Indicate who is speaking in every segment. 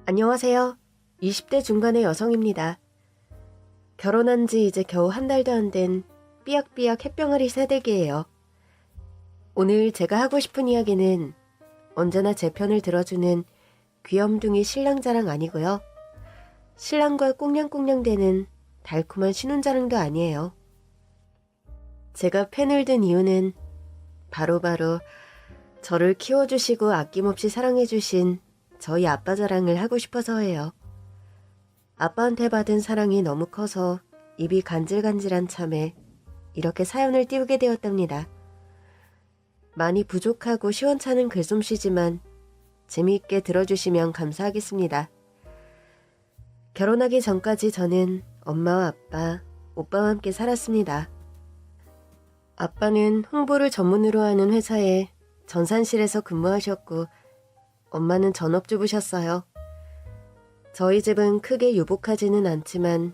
Speaker 1: 안녕하세요. 20대 중반의 여성입니다. 결혼한 지 이제 겨우 한 달도 안 된 삐약삐약 햇병아리 새댁이에요. 오늘 제가 하고 싶은 이야기는 언제나 제 편을 들어주는 귀염둥이 신랑 자랑 아니고요. 신랑과 꽁냥꽁냥대는 달콤한 신혼자랑도 아니에요. 제가 펜을 든 이유는 바로 저를 키워주시고 아낌없이 사랑해주신 저희 아빠 자랑을 하고 싶어서예요. 아빠한테 받은 사랑이 너무 커서 입이 간질간질한 참에 이렇게 사연을 띄우게 되었답니다. 많이 부족하고 시원찮은 글솜씨지만 재미있게 들어주시면 감사하겠습니다. 결혼하기 전까지 저는 엄마와 아빠, 오빠와 함께 살았습니다. 아빠는 홍보를 전문으로 하는 회사에 전산실에서 근무하셨고 엄마는 전업주부셨어요. 저희 집은 크게 유복하지는 않지만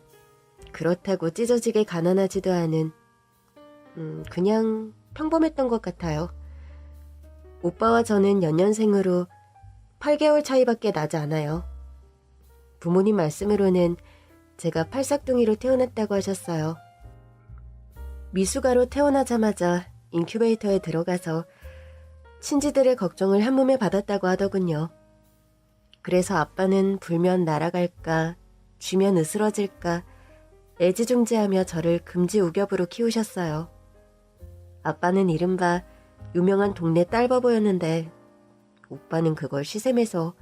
Speaker 1: 그렇다고 찢어지게 가난하지도 않은 그냥 평범했던 것 같아요. 오빠와 저는 연년생으로 8개월 차이밖에 나지 않아요. 부모님 말씀으로는 제가 팔싹둥이로 태어났다고 하셨어요. 미숙아로 태어나자마자 인큐베이터에 들어가서 친지들의 걱정을 한 몸에 받았다고 하더군요. 그래서 아빠는 불면 날아갈까, 쥐면 으스러질까 애지중지하며 저를 금지우ገብ으로 키우셨어요. 아빠는 이른바 유명한 동네 딸바보였는데 오빠는 그걸 시샘해서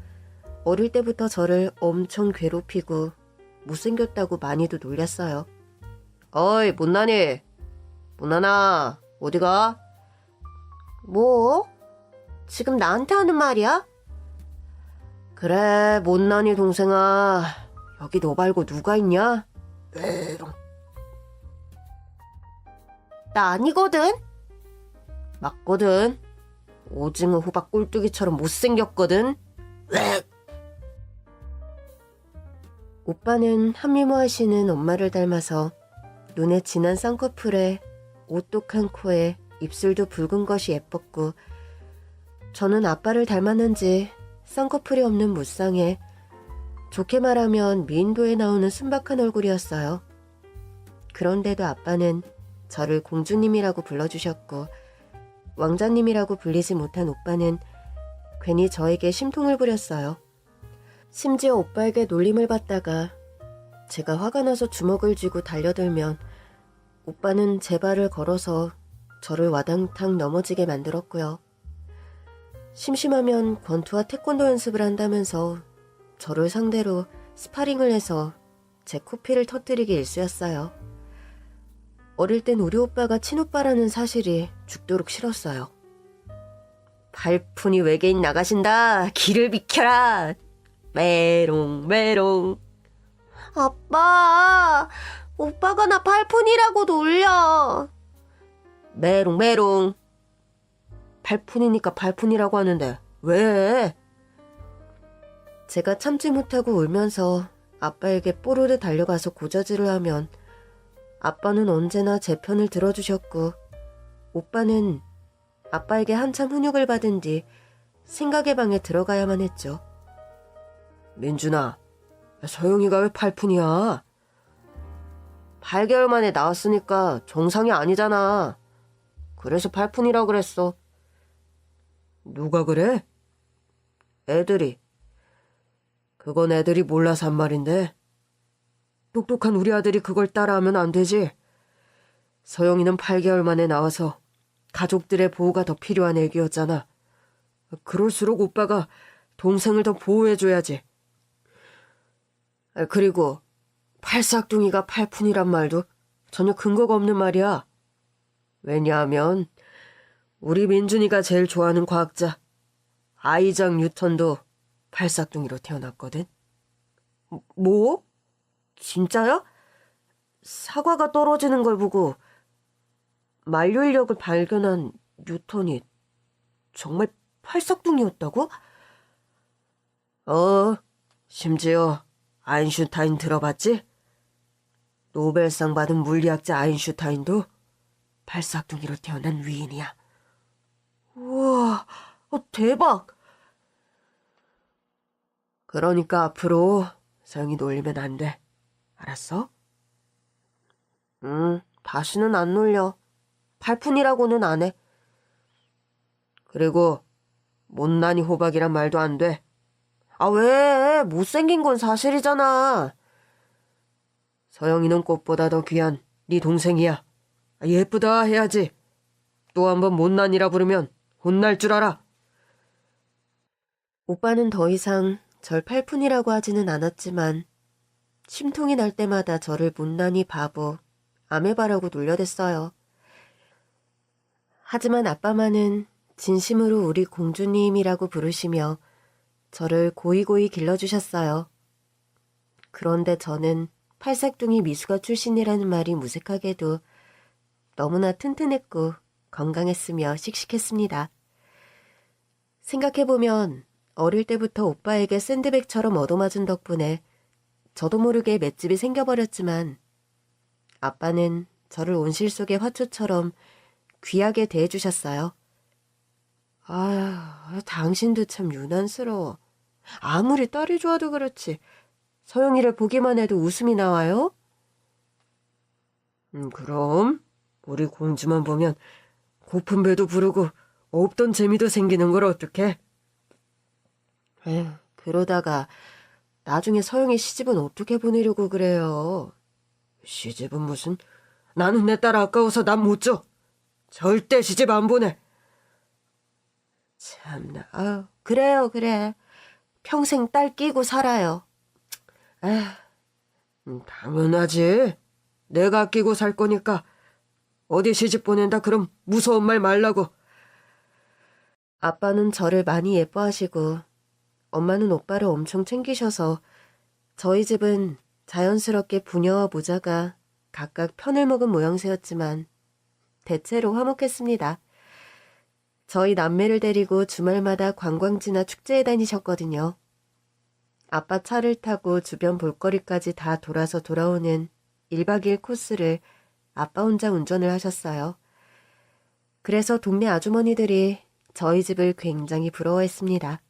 Speaker 1: 어릴 때부터 저를 엄청 괴롭히고 못생겼다고 많이도 놀렸어요. 어이, 못나니? 못나나, 어디가? 뭐? 지금 나한테 하는 말이야? 그래, 못나니 동생아. 여기 너 말고 누가 있냐? 에롱. 나 아니거든? 맞거든. 오징어 호박 꼴뚜기처럼 못생겼거든. 오빠는 한미모하시는 엄마를 닮아서 눈에 진한 쌍꺼풀에 오똑한 코에 입술도 붉은 것이 예뻤고 저는 아빠를 닮았는지 쌍꺼풀이 없는 무쌍에 좋게 말하면 미인도에 나오는 순박한 얼굴이었어요. 그런데도 아빠는 저를 공주님이라고 불러주셨고 왕자님이라고 불리지 못한 오빠는 괜히 저에게 심통을 부렸어요. 심지어 오빠에게 놀림을 받다가 제가 화가 나서 주먹을 쥐고 달려들면 오빠는 제 발을 걸어서 저를 와당탕 넘어지게 만들었고요. 심심하면 권투와 태권도 연습을 한다면서 저를 상대로 스파링을 해서 제 코피를 터뜨리기 일쑤였어요. 어릴 땐 우리 오빠가 친오빠라는 사실이 죽도록 싫었어요. 발푼이 외계인 나가신다. 길을 비켜라. 메롱 메롱. 아빠, 오빠가 나 발푼이라고 놀려. 메롱 메롱. 발푼이니까 발푼이라고 하는데 왜? 제가 참지 못하고 울면서 아빠에게 뽀로로 달려가서 고자질을 하면 아빠는 언제나 제 편을 들어주셨고 오빠는 아빠에게 한참 훈육을 받은 뒤 생각의 방에 들어가야만 했죠. 민준아, 서영이가 왜 팔푼이야? 8개월 만에 나왔으니까 정상이 아니잖아. 그래서 팔푼이라 그랬어. 누가 그래? 애들이. 그건 애들이 몰라서 한 말인데 똑똑한 우리 아들이 그걸 따라하면 안 되지. 서영이는 8개월 만에 나와서 가족들의 보호가 더 필요한 애기였잖아. 그럴수록 오빠가 동생을 더 보호해줘야지. 그리고 팔싹둥이가 팔푼이란 말도 전혀 근거가 없는 말이야. 왜냐하면 우리 민준이가 제일 좋아하는 과학자 아이작 뉴턴도 팔싹둥이로 태어났거든. 뭐? 진짜야? 사과가 떨어지는 걸 보고 만류인력을 발견한 뉴턴이 정말 팔싹둥이였다고? 심지어 아인슈타인 들어봤지? 노벨상 받은 물리학자 아인슈타인도 팔싹둥이로 태어난 위인이야. 우와, 대박! 그러니까 앞으로 서영이 놀리면 안 돼. 알았어? 다시는 안 놀려. 팔푼이라고는 안 해. 그리고 못난이 호박이란 말도 안 돼. 아, 왜? 못생긴 건 사실이잖아. 서영이는 꽃보다 더 귀한 네 동생이야. 예쁘다 해야지. 또 한 번 못난이라 부르면 혼날 줄 알아. 오빠는 더 이상 절 팔푼이라고 하지는 않았지만 심통이 날 때마다 저를 못난이 바보, 아메바라고 놀려댔어요. 하지만 아빠만은 진심으로 우리 공주님이라고 부르시며 저를 고이고이 길러주셨어요. 그런데 저는 팔색둥이 미숙아 출신이라는 말이 무색하게도 너무나 튼튼했고 건강했으며 씩씩했습니다. 생각해보면 어릴 때부터 오빠에게 샌드백처럼 얻어맞은 덕분에 저도 모르게 맷집이 생겨버렸지만 아빠는 저를 온실 속의 화초처럼 귀하게 대해주셨어요. 당신도 참 유난스러워. 아무리 딸이 좋아도 그렇지. 서영이를 보기만 해도 웃음이 나와요? 그럼 우리 공주만 보면 고픈 배도 부르고 없던 재미도 생기는 걸 어떡해? 에휴, 그러다가 나중에 서영이 시집은 어떻게 보내려고 그래요? 시집은 무슨? 나는 내 딸 아까워서 난 못 줘. 절대 시집 안 보내. 참나, 그래요, 그래. 평생 딸 끼고 살아요. 당연하지. 내가 끼고 살 거니까 어디 시집 보낸다 그럼 무서운 말 말라고. 아빠는 저를 많이 예뻐하시고 엄마는 오빠를 엄청 챙기셔서 저희 집은 자연스럽게 부녀와 모자가 각각 편을 먹은 모양새였지만 대체로 화목했습니다. 저희 남매를 데리고 주말마다 관광지나 축제에 다니셨거든요. 아빠 차를 타고 주변 볼거리까지 다 돌아서 돌아오는 1박 2일 코스를 아빠 혼자 운전을 하셨어요. 그래서 동네 아주머니들이 저희 집을 굉장히 부러워했습니다.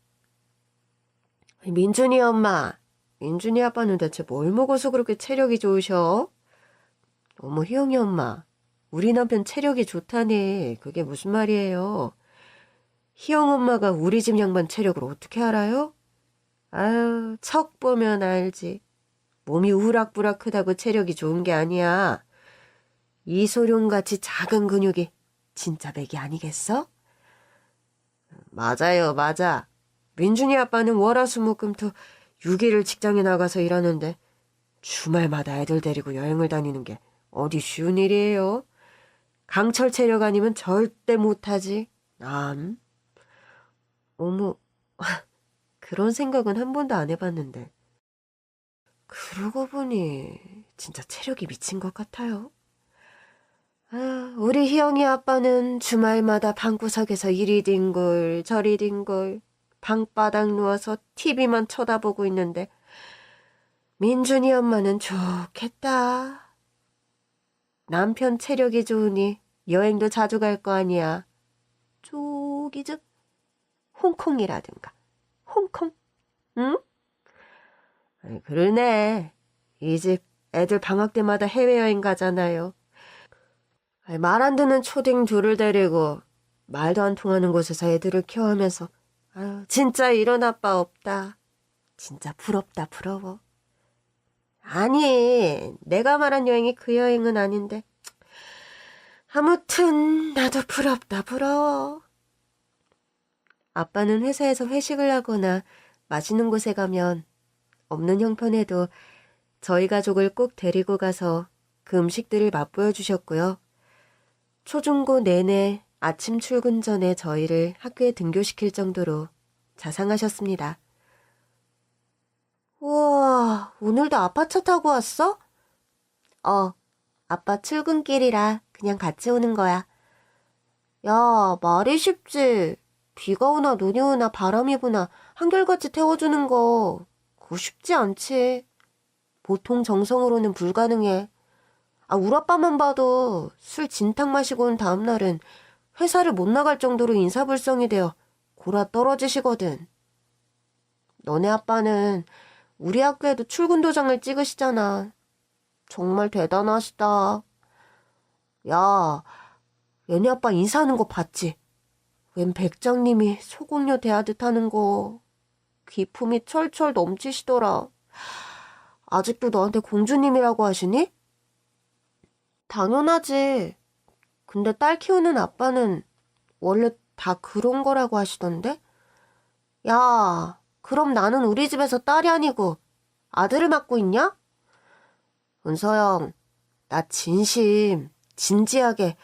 Speaker 1: 민준이 엄마, 민준이 아빠는 대체 뭘 먹어서 그렇게 체력이 좋으셔? 어머, 희영이 엄마, 우리 남편 체력이 좋다니 그게 무슨 말이에요? 희영 엄마가 우리 집 양반 체력을 어떻게 알아요? 아유, 척 보면 알지. 몸이 우락부락 크다고 체력이 좋은 게 아니야. 이소룡같이 작은 근육이 진짜 맥이 아니겠어? 맞아요, 맞아. 민준이 아빠는 월화수목금토 6일을 직장에 나가서 일하는데 주말마다 애들 데리고 여행을 다니는 게 어디 쉬운 일이에요? 강철 체력 아니면 절대 못하지. 남. 어머, 그런 생각은 한 번도 안 해봤는데. 그러고 보니 진짜 체력이 미친 것 같아요. 우리 희영이 아빠는 주말마다 방구석에서 이리 뒹굴 저리 뒹굴 방바닥 누워서 TV만 쳐다보고 있는데 민준이 엄마는 좋겠다. 남편 체력이 좋으니 여행도 자주 갈 거 아니야. 저기 저 홍콩이라든가. 홍콩? 응? 그러네. 이 집 애들 방학 때마다 해외여행 가잖아요. 말 안 듣는 초딩 둘을 데리고 말도 안 통하는 곳에서 애들을 키워하면서 진짜 이런 아빠 없다. 진짜 부럽다 부러워. 아니, 내가 말한 여행이 그 여행은 아닌데. 아무튼 나도 부럽다 부러워. 아빠는 회사에서 회식을 하거나 맛있는 곳에 가면 없는 형편에도 저희 가족을 꼭 데리고 가서 그 음식들을 맛보여 주셨고요. 초중고 내내 아침 출근 전에 저희를 학교에 등교시킬 정도로 자상하셨습니다. 우와, 오늘도 아빠 차 타고 왔어? 아빠 출근길이라 그냥 같이 오는 거야. 야, 말이 쉽지. 비가 오나 눈이 오나 바람이 부나 한결같이 태워주는 거 그거 쉽지 않지. 보통 정성으로는 불가능해. 우리 아빠만 봐도 술 진탕 마시고 온 다음날은 회사를 못 나갈 정도로 인사불성이 되어 골아 떨어지시거든. 너네 아빠는 우리 학교에도 출근 도장을 찍으시잖아. 정말 대단하시다. 야, 얘네 아빠 인사하는 거 봤지? 웬 백장님이 소공녀 대하듯 하는 거. 기품이 철철 넘치시더라. 아직도 너한테 공주님이라고 하시니? 당연하지. 근데 딸 키우는 아빠는 원래 다 그런 거라고 하시던데? 야, 그럼 나는 우리 집에서 딸이 아니고 아들을 맡고 있냐? 은서영, 나 진지하게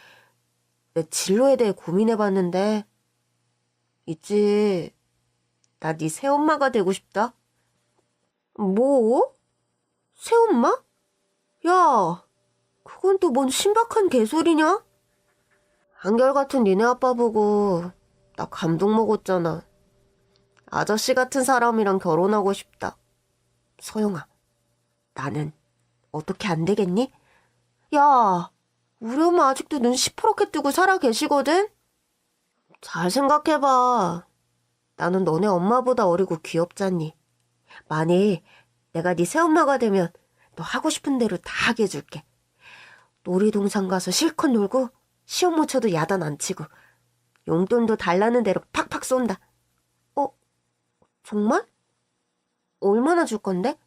Speaker 1: 내 진로에 대해 고민해봤는데 있지, 나 네 새엄마가 되고 싶다. 뭐? 새엄마? 야, 그건 또 뭔 신박한 개소리냐? 한결같은 니네 아빠 보고 나 감동 먹었잖아. 아저씨 같은 사람이랑 결혼하고 싶다. 서영아, 나는 어떻게 안 되겠니? 야, 우리 엄마 아직도 눈 시퍼렇게 뜨고 살아 계시거든? 잘 생각해봐. 나는 너네 엄마보다 어리고 귀엽잖니. 만일 내가 네 새엄마가 되면 너 하고 싶은 대로 다 하게 해줄게. 놀이동산 가서 실컷 놀고 시험 못 쳐도 야단 안 치고 용돈도 달라는 대로 팍팍 쏜다. 어? 정말? 얼마나 줄 건데?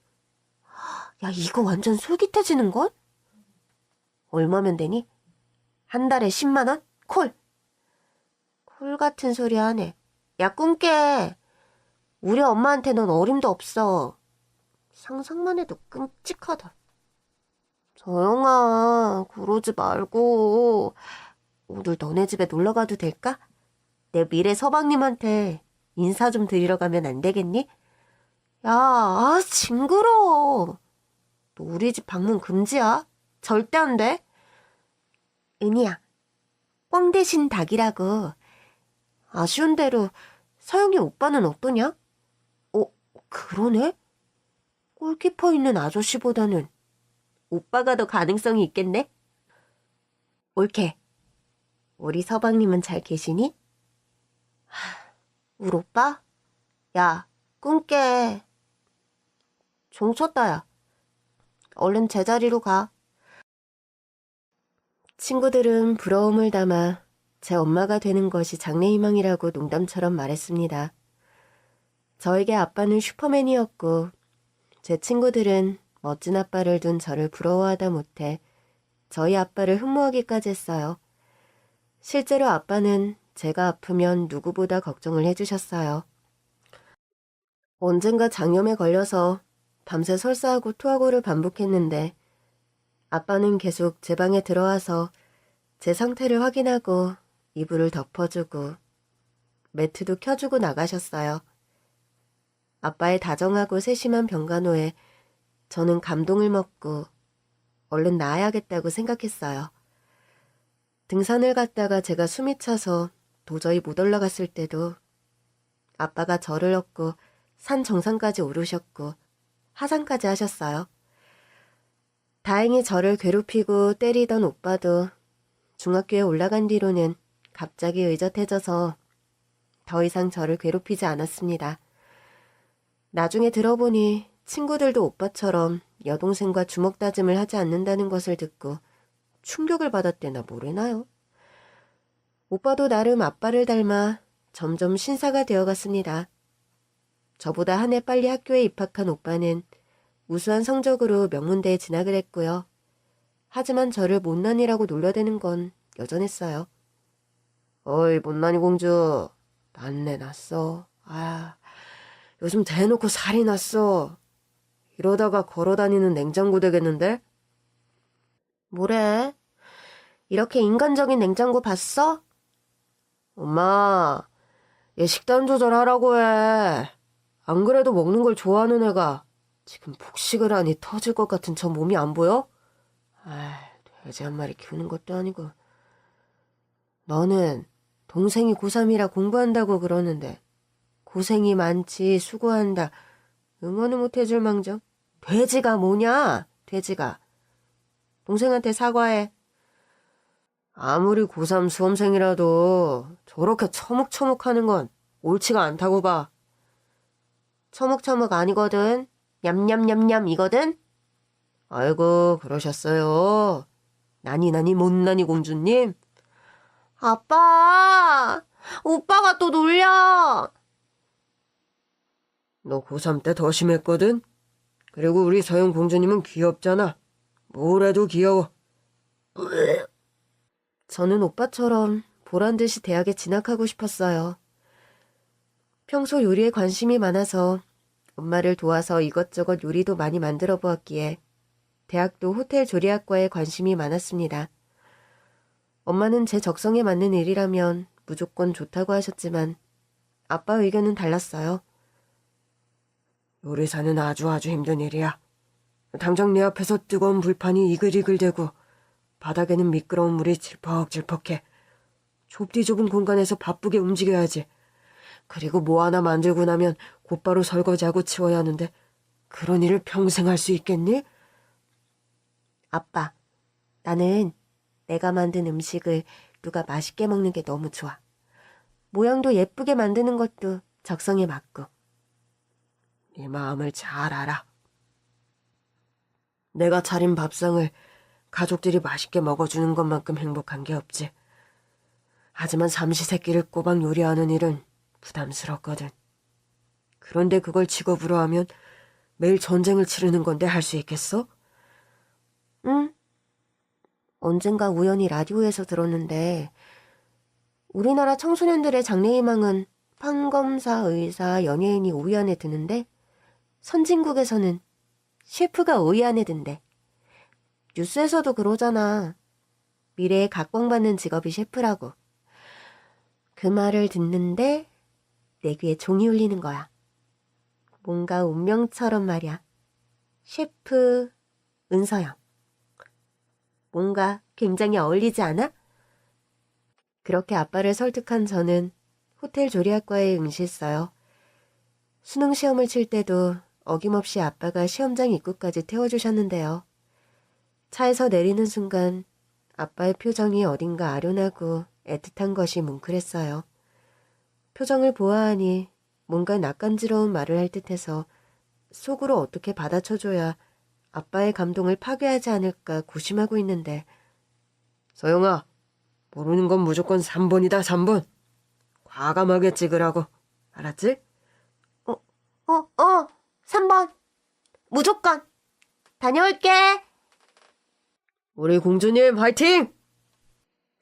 Speaker 1: 야, 이거 완전 솔깃해지는걸? 얼마면 되니? 한 달에 10만 원? 콜! 콜 같은 소리 하네. 야, 꿈깨. 우리 엄마한테 넌 어림도 없어. 상상만 해도 끔찍하다. 서영아, 그러지 말고 오늘 너네 집에 놀러 가도 될까? 내 미래 서방님한테 인사 좀 드리러 가면 안 되겠니? 야, 징그러워. 너 우리 집 방문 금지야. 절대 안 돼. 은희야, 꽝 대신 닭이라고. 아쉬운 대로 서영이 오빠는 어떠냐? 그러네? 골키퍼 있는 아저씨보다는 오빠가 더 가능성이 있겠네? 옳게. 우리 서방님은 잘 계시니? 우리 오빠? 야, 꿈깨. 종 쳤다, 야. 얼른 제자리로 가. 친구들은 부러움을 담아 제 엄마가 되는 것이 장래희망이라고 농담처럼 말했습니다. 저에게 아빠는 슈퍼맨이었고 제 친구들은 멋진 아빠를 둔 저를 부러워하다 못해 저희 아빠를 흠모하기까지 했어요. 실제로 아빠는 제가 아프면 누구보다 걱정을 해주셨어요. 언젠가 장염에 걸려서 밤새 설사하고 토하고를 반복했는데 아빠는 계속 제 방에 들어와서 제 상태를 확인하고 이불을 덮어주고 매트도 켜주고 나가셨어요. 아빠의 다정하고 세심한 병간호에 저는 감동을 먹고 얼른 나아야겠다고 생각했어요. 등산을 갔다가 제가 숨이 차서 도저히 못 올라갔을 때도 아빠가 저를 업고 산 정상까지 오르셨고 하산까지 하셨어요. 다행히 저를 괴롭히고 때리던 오빠도 중학교에 올라간 뒤로는 갑자기 의젓해져서 더 이상 저를 괴롭히지 않았습니다. 나중에 들어보니 친구들도 오빠처럼 여동생과 주먹 다짐을 하지 않는다는 것을 듣고 충격을 받았대나 모르나요? 오빠도 나름 아빠를 닮아 점점 신사가 되어갔습니다. 저보다 한 해 빨리 학교에 입학한 오빠는 우수한 성적으로 명문대에 진학을 했고요. 하지만 저를 못난이라고 놀려대는 건 여전했어요. 어이, 못난이 공주. 난내 났어. 요즘 대놓고 살이 났어. 이러다가 걸어다니는 냉장고 되겠는데? 뭐래? 이렇게 인간적인 냉장고 봤어? 엄마, 얘 식단 조절하라고 해. 안 그래도 먹는 걸 좋아하는 애가 지금 폭식을 하니 터질 것 같은 저 몸이 안 보여? 돼지 한 마리 키우는 것도 아니고. 너는 동생이 고3이라 공부한다고 그러는데 고생이 많지 수고한다 응원을 못 해줄 망정. 돼지가 뭐냐? 돼지가. 동생한테 사과해. 아무리 고3 수험생이라도 저렇게 처묵처묵하는 건 옳지가 않다고 봐. 처먹처먹 아니거든. 냠냠냠냠이거든. 아이고, 그러셨어요. 나니 못나니 공주님. 아빠, 오빠가 또 놀려. 너 고3 때 더 심했거든? 그리고 우리 서영 공주님은 귀엽잖아. 뭘 해도 귀여워. 저는 오빠처럼 보란듯이 대학에 진학하고 싶었어요. 평소 요리에 관심이 많아서 엄마를 도와서 이것저것 요리도 많이 만들어 보았기에 대학도 호텔 조리학과에 관심이 많았습니다. 엄마는 제 적성에 맞는 일이라면 무조건 좋다고 하셨지만 아빠 의견은 달랐어요. 요리사는 아주 힘든 일이야. 당장 내 앞에서 뜨거운 불판이 이글이글대고 바닥에는 미끄러운 물이 질퍽질퍽해. 좁디 좁은 공간에서 바쁘게 움직여야지. 그리고 뭐 하나 만들고 나면 곧바로 설거지하고 치워야 하는데 그런 일을 평생 할 수 있겠니? 아빠, 나는 내가 만든 음식을 누가 맛있게 먹는 게 너무 좋아. 모양도 예쁘게 만드는 것도 적성에 맞고. 네 마음을 잘 알아. 내가 차린 밥상을 가족들이 맛있게 먹어주는 것만큼 행복한 게 없지. 하지만 삼시세끼를 꼬박 요리하는 일은 부담스럽거든. 그런데 그걸 직업으로 하면 매일 전쟁을 치르는 건데 할 수 있겠어? 응. 언젠가 우연히 라디오에서 들었는데 우리나라 청소년들의 장래희망은 판검사, 의사, 연예인이 5위 안에 드는데 선진국에서는 셰프가 5위 안에 든대. 뉴스에서도 그러잖아. 미래에 각광받는 직업이 셰프라고. 그 말을 듣는데 내 귀에 종이 울리는 거야. 뭔가 운명처럼 말이야. 셰프 은서영. 뭔가 굉장히 어울리지 않아? 그렇게 아빠를 설득한 저는 호텔 조리학과에 응시했어요. 수능 시험을 칠 때도 어김없이 아빠가 시험장 입구까지 태워주셨는데요. 차에서 내리는 순간 아빠의 표정이 어딘가 아련하고 애틋한 것이 뭉클했어요. 표정을 보아하니 뭔가 낯간지러운 말을 할 듯해서 속으로 어떻게 받아쳐줘야 아빠의 감동을 파괴하지 않을까 고심하고 있는데 서영아, 모르는 건 무조건 3번이다 3번. 과감하게 찍으라고. 알았지? 3번. 무조건. 다녀올게. 우리 공주님 화이팅!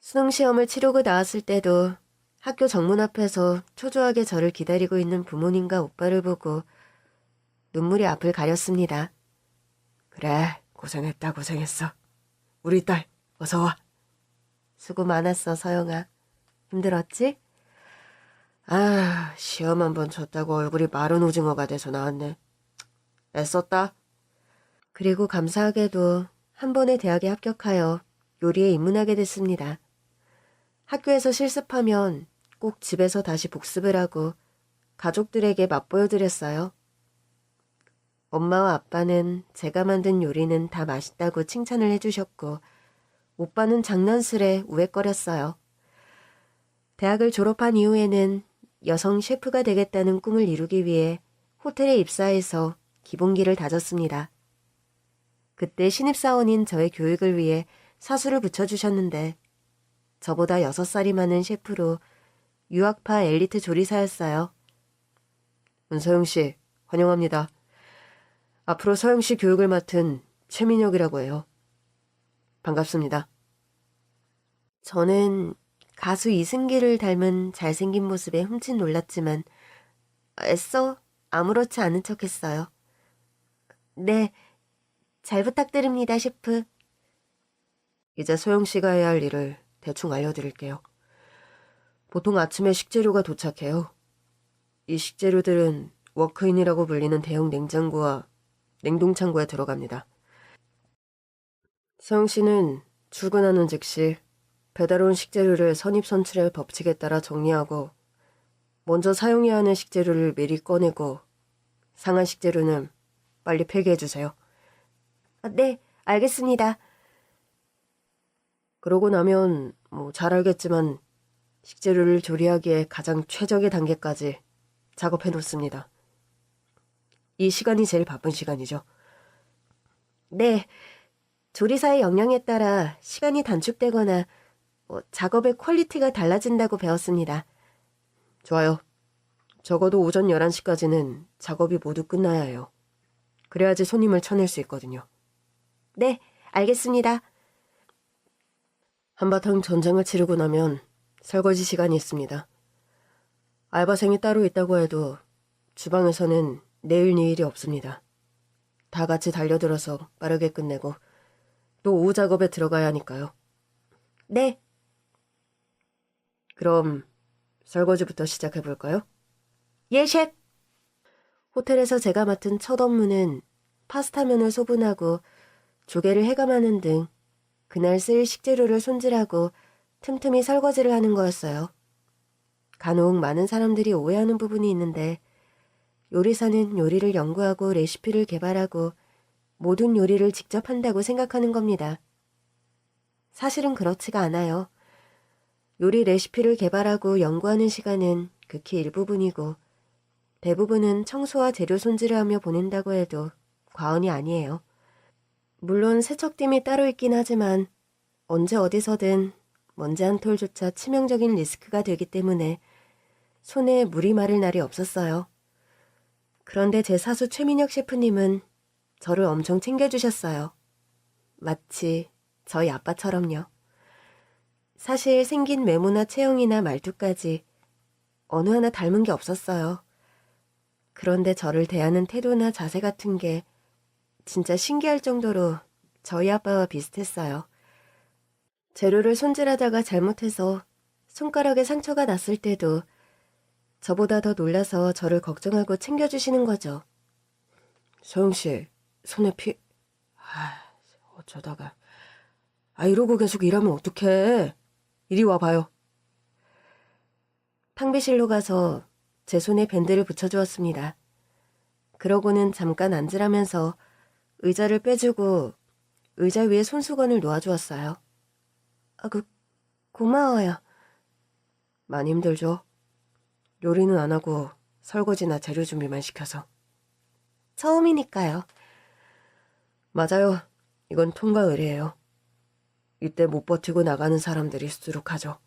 Speaker 1: 수능시험을 치르고 나왔을 때도 학교 정문 앞에서 초조하게 저를 기다리고 있는 부모님과 오빠를 보고 눈물이 앞을 가렸습니다. 그래, 고생했어. 우리 딸, 어서 와. 수고 많았어, 서영아. 힘들었지? 시험 한번 쳤다고 얼굴이 마른 오징어가 돼서 나왔네. 애썼다. 그리고 감사하게도 한 번에 대학에 합격하여 요리에 입문하게 됐습니다. 학교에서 실습하면 꼭 집에서 다시 복습을 하고 가족들에게 맛보여드렸어요. 엄마와 아빠는 제가 만든 요리는 다 맛있다고 칭찬을 해주셨고 오빠는 장난스레 우웩거렸어요. 대학을 졸업한 이후에는 여성 셰프가 되겠다는 꿈을 이루기 위해 호텔에 입사해서 기본기를 다졌습니다. 그때 신입사원인 저의 교육을 위해 사수를 붙여주셨는데 저보다 6살이 많은 셰프로 유학파 엘리트 조리사였어요. 은서영 씨, 환영합니다. 앞으로 서영 씨 교육을 맡은 최민혁이라고 해요. 반갑습니다. 저는 가수 이승기를 닮은 잘생긴 모습에 흠칫 놀랐지만 애써 아무렇지 않은 척했어요. 네, 잘 부탁드립니다, 셰프. 이제 소영 씨가 해야 할 일을 대충 알려드릴게요. 보통 아침에 식재료가 도착해요. 이 식재료들은 워크인이라고 불리는 대형 냉장고와 냉동창고에 들어갑니다. 서영 씨는 출근하는 즉시 배달 온 식재료를 선입선출의 법칙에 따라 정리하고 먼저 사용해야 하는 식재료를 미리 꺼내고 상한 식재료는 빨리 폐기해주세요. 네, 알겠습니다. 그러고 나면 잘 알겠지만 식재료를 조리하기에 가장 최적의 단계까지 작업해 놓습니다. 이 시간이 제일 바쁜 시간이죠. 네, 조리사의 역량에 따라 시간이 단축되거나 작업의 퀄리티가 달라진다고 배웠습니다. 좋아요. 적어도 오전 11시까지는 작업이 모두 끝나야 해요. 그래야지 손님을 쳐낼 수 있거든요. 네, 알겠습니다. 한바탕 전쟁을 치르고 나면 설거지 시간이 있습니다. 알바생이 따로 있다고 해도 주방에서는 내일 니 일이 없습니다. 다 같이 달려들어서 빠르게 끝내고 또 오후 작업에 들어가야 하니까요. 네. 그럼 설거지부터 시작해볼까요? 예, 셰프. 호텔에서 제가 맡은 첫 업무는 파스타면을 소분하고 조개를 해감하는 등 그날 쓸 식재료를 손질하고 틈틈이 설거지를 하는 거였어요. 간혹 많은 사람들이 오해하는 부분이 있는데 요리사는 요리를 연구하고 레시피를 개발하고 모든 요리를 직접 한다고 생각하는 겁니다. 사실은 그렇지가 않아요. 요리 레시피를 개발하고 연구하는 시간은 극히 일부분이고 대부분은 청소와 재료 손질을 하며 보낸다고 해도 과언이 아니에요. 물론 세척팀이 따로 있긴 하지만 언제 어디서든 먼지 한 톨조차 치명적인 리스크가 되기 때문에 손에 물이 마를 날이 없었어요. 그런데 제 사수 최민혁 셰프님은 저를 엄청 챙겨주셨어요. 마치 저희 아빠처럼요. 사실 생긴 외모나 체형이나 말투까지 어느 하나 닮은 게 없었어요. 그런데 저를 대하는 태도나 자세 같은 게 진짜 신기할 정도로 저희 아빠와 비슷했어요. 재료를 손질하다가 잘못해서 손가락에 상처가 났을 때도 저보다 더 놀라서 저를 걱정하고 챙겨주시는 거죠. 소영씨, 손에 피... 어쩌다가... 이러고 계속 일하면 어떡해. 이리 와봐요. 탕비실로 가서 제 손에 밴드를 붙여주었습니다. 그러고는 잠깐 앉으라면서 의자를 빼주고 의자 위에 손수건을 놓아주었어요. 고마워요. 많이 힘들죠? 요리는 안 하고 설거지나 재료 준비만 시켜서. 처음이니까요. 맞아요. 이건 통과 의례예요. 이때 못 버티고 나가는 사람들이 수두룩하죠.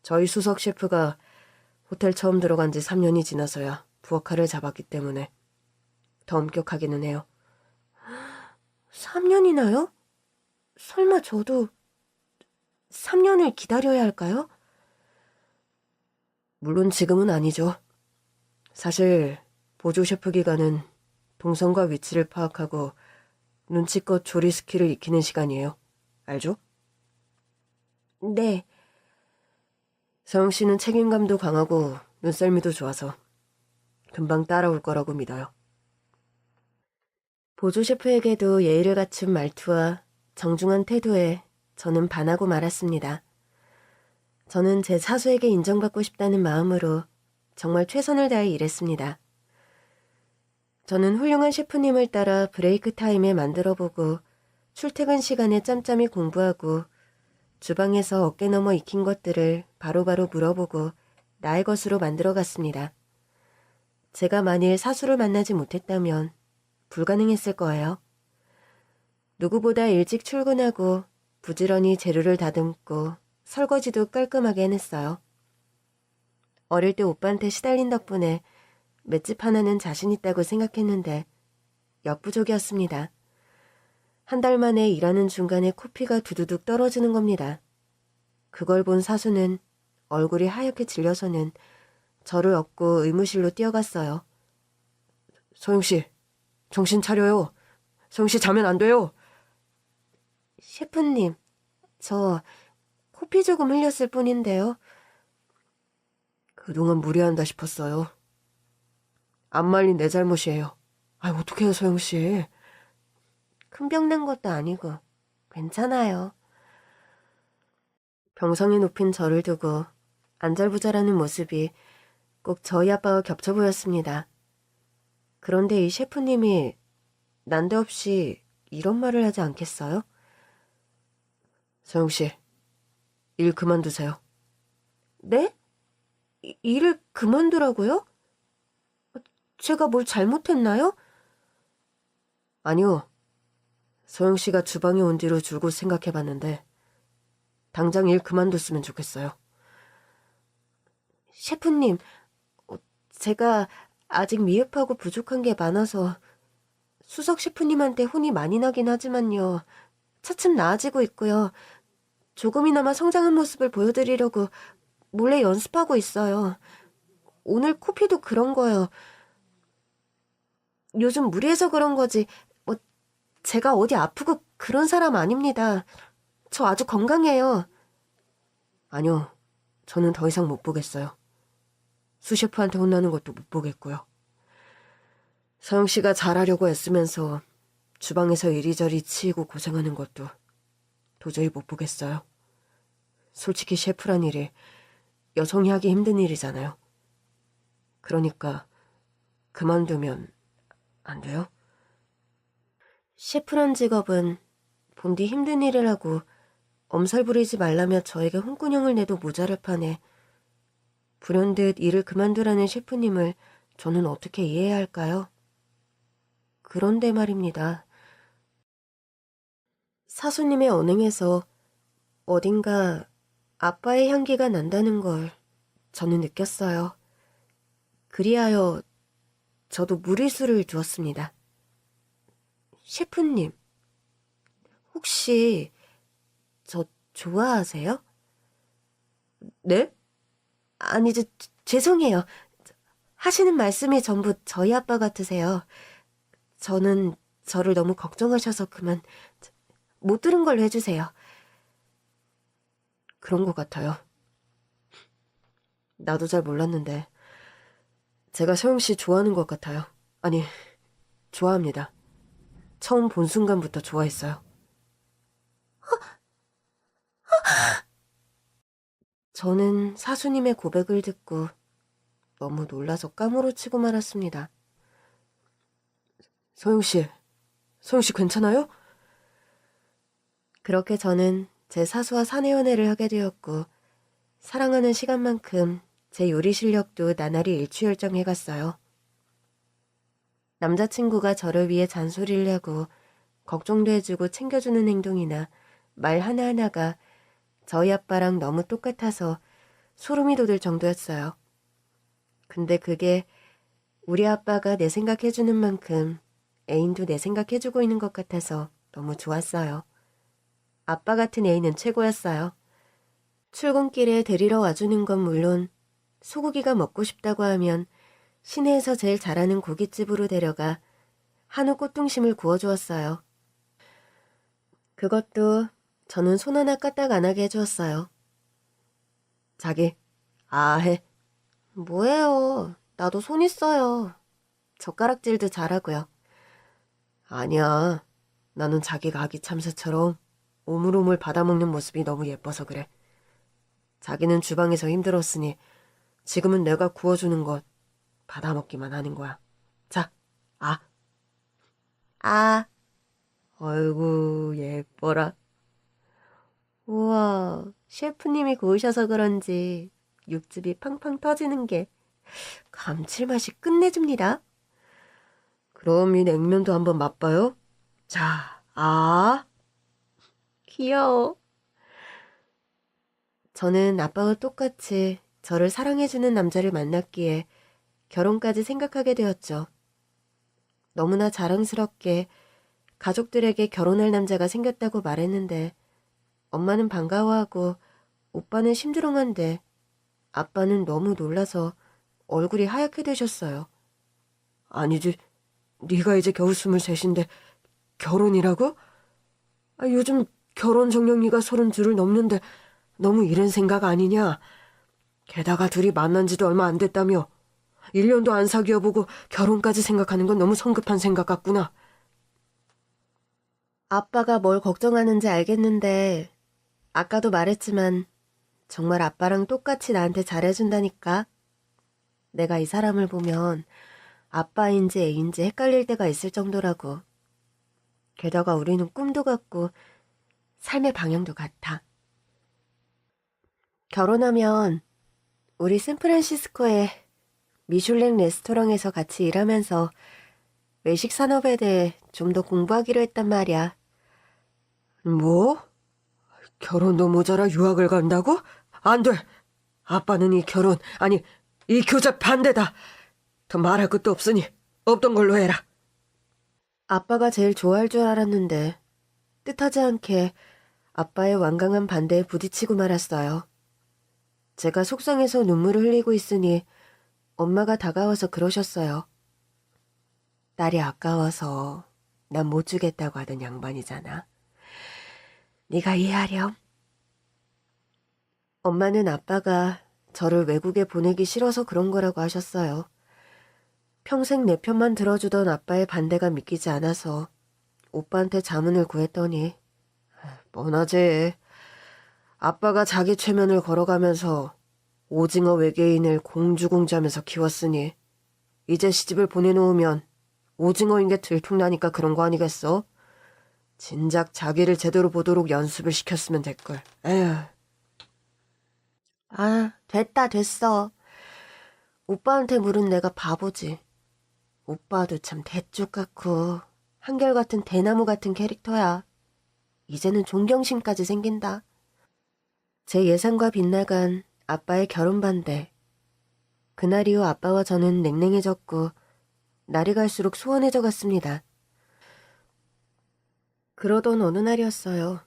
Speaker 1: 저희 수석 셰프가 호텔 처음 들어간 지 3년이 지나서야 부엌칼을 잡았기 때문에 더 엄격하기는 해요. 3년이나요? 설마 저도 3년을 기다려야 할까요? 물론 지금은 아니죠. 사실 보조 셰프 기간은 동선과 위치를 파악하고 눈치껏 조리 스킬을 익히는 시간이에요. 알죠? 네. 서영 씨는 책임감도 강하고 눈썰미도 좋아서 금방 따라올 거라고 믿어요. 보조 셰프에게도 예의를 갖춘 말투와 정중한 태도에 저는 반하고 말았습니다. 저는 제 사수에게 인정받고 싶다는 마음으로 정말 최선을 다해 일했습니다. 저는 훌륭한 셰프님을 따라 브레이크 타임에 만들어보고 출퇴근 시간에 짬짬이 공부하고 주방에서 어깨 너머 익힌 것들을 바로바로 물어보고 나의 것으로 만들어갔습니다. 제가 만일 사수를 만나지 못했다면 불가능했을 거예요. 누구보다 일찍 출근하고 부지런히 재료를 다듬고 설거지도 깔끔하게 해냈어요. 어릴 때 오빠한테 시달린 덕분에 맷집 하나는 자신 있다고 생각했는데 역부족이었습니다. 한 달 만에 일하는 중간에 코피가 두두둑 떨어지는 겁니다. 그걸 본 사수는 얼굴이 하얗게 질려서는 저를 업고 의무실로 뛰어갔어요. 소영씨, 정신 차려요. 소영씨 자면 안 돼요. 셰프님, 저 코피 조금 흘렸을 뿐인데요. 그동안 무리한다 싶었어요. 안 말린 내 잘못이에요. 어떡해요, 소영씨. 큰 병 난 것도 아니고 괜찮아요. 병성이 높인 저를 두고 안절부절하는 모습이 꼭 저희 아빠와 겹쳐 보였습니다. 그런데 이 셰프님이 난데없이 이런 말을 하지 않겠어요? 소영씨, 일 그만두세요. 네? 일을 그만두라고요? 제가 뭘 잘못했나요? 아니요. 소영 씨가 주방에 온 뒤로 줄곧 생각해봤는데 당장 일 그만뒀으면 좋겠어요. 셰프님, 제가 아직 미흡하고 부족한 게 많아서 수석 셰프님한테 혼이 많이 나긴 하지만요. 차츰 나아지고 있고요. 조금이나마 성장한 모습을 보여드리려고 몰래 연습하고 있어요. 오늘 코피도 그런 거요. 요즘 무리해서 그런 거지. 제가 어디 아프고 그런 사람 아닙니다. 저 아주 건강해요. 아니요. 저는 더 이상 못 보겠어요. 수셰프한테 혼나는 것도 못 보겠고요. 서영 씨가 잘하려고 애쓰면서 주방에서 이리저리 치이고 고생하는 것도 도저히 못 보겠어요. 솔직히 셰프란 일이 여성이 하기 힘든 일이잖아요. 그러니까 그만두면 안 돼요? 셰프란 직업은 본디 힘든 일을 하고 엄살 부리지 말라며 저에게 홍군형을 내도 모자랄 판에 불현듯 일을 그만두라는 셰프님을 저는 어떻게 이해해야 할까요? 그런데 말입니다. 사수님의 언행에서 어딘가 아빠의 향기가 난다는 걸 저는 느꼈어요. 그리하여 저도 무리수를 두었습니다. 셰프님, 혹시 저 좋아하세요? 네? 아니, 죄송해요. 하시는 말씀이 전부 저희 아빠 같으세요. 저는 저를 너무 걱정하셔서 그만 못 들은 걸로 해주세요. 그런 것 같아요. 나도 잘 몰랐는데 제가 서영 씨 좋아하는 것 같아요. 아니, 좋아합니다. 처음 본 순간부터 좋아했어요. 저는 사수님의 고백을 듣고 너무 놀라서 까무러치고 말았습니다. 서영 씨 괜찮아요? 그렇게 저는 제 사수와 사내 연애를 하게 되었고 사랑하는 시간만큼 제 요리 실력도 나날이 일취월장해갔어요. 남자친구가 저를 위해 잔소리를 하고 걱정도 해주고 챙겨주는 행동이나 말 하나하나가 저희 아빠랑 너무 똑같아서 소름이 돋을 정도였어요. 근데 그게 우리 아빠가 내 생각해주는 만큼 애인도 내 생각해주고 있는 것 같아서 너무 좋았어요. 아빠 같은 애인은 최고였어요. 출근길에 데리러 와주는 건 물론 소고기가 먹고 싶다고 하면 시내에서 제일 잘하는 고깃집으로 데려가 한우 꽃등심을 구워주었어요. 그것도 저는 손 하나 까딱 안 하게 해주었어요. 자기, 해. 뭐예요. 나도 손 있어요. 젓가락질도 잘하고요. 아니야. 나는 자기가 아기 참새처럼 오물오물 받아먹는 모습이 너무 예뻐서 그래. 자기는 주방에서 힘들었으니 지금은 내가 구워주는 것 받아먹기만 하는 거야. 자, 아. 어이구, 예뻐라. 우와, 셰프님이 구우셔서 그런지 육즙이 팡팡 터지는 게 감칠맛이 끝내줍니다. 그럼 이 냉면도 한번 맛봐요. 자, 귀여워. 저는 아빠와 똑같이 저를 사랑해주는 남자를 만났기에 결혼까지 생각하게 되었죠. 너무나 자랑스럽게 가족들에게 결혼할 남자가 생겼다고 말했는데 엄마는 반가워하고 오빠는 심드렁한데 아빠는 너무 놀라서 얼굴이 하얗게 되셨어요. 아니지, 네가 이제 겨우 23인데 결혼이라고? 요즘 결혼 정년기가 32을 넘는데 너무 이른 생각 아니냐? 게다가 둘이 만난 지도 얼마 안 됐다며. 1년도 안 사귀어보고 결혼까지 생각하는 건 너무 성급한 생각 같구나. 아빠가 뭘 걱정하는지 알겠는데 아까도 말했지만 정말 아빠랑 똑같이 나한테 잘해준다니까. 내가 이 사람을 보면 아빠인지 애인지 헷갈릴 때가 있을 정도라고. 게다가 우리는 꿈도 같고 삶의 방향도 같아. 결혼하면 우리 샌프란시스코에 미슐랭 레스토랑에서 같이 일하면서 외식 산업에 대해 좀 더 공부하기로 했단 말이야. 뭐? 결혼도 모자라 유학을 간다고? 안 돼. 아빠는 이 결혼, 아니, 이 교제 반대다. 더 말할 것도 없으니 없던 걸로 해라. 아빠가 제일 좋아할 줄 알았는데 뜻하지 않게 아빠의 완강한 반대에 부딪히고 말았어요. 제가 속상해서 눈물을 흘리고 있으니 엄마가 다가와서 그러셨어요. 딸이 아까워서 난 못 주겠다고 하던 양반이잖아. 네가 이해하렴. 엄마는 아빠가 저를 외국에 보내기 싫어서 그런 거라고 하셨어요. 평생 내 편만 들어주던 아빠의 반대가 믿기지 않아서 오빠한테 자문을 구했더니 뻔하지. 아빠가 자기 최면을 걸어가면서 오징어 외계인을 공주공주하면서 키웠으니 이제 시집을 보내놓으면 오징어인 게 들통나니까 그런 거 아니겠어? 진작 자기를 제대로 보도록 연습을 시켰으면 될걸. 에휴. 아, 됐어. 오빠한테 물은 내가 바보지. 오빠도 참 대쪽 같고 한결같은 대나무 같은 캐릭터야. 이제는 존경심까지 생긴다. 제 예상과 빗나간 아빠의 결혼 반대. 그날 이후 아빠와 저는 냉랭해졌고 날이 갈수록 소원해져 갔습니다. 그러던 어느 날이었어요.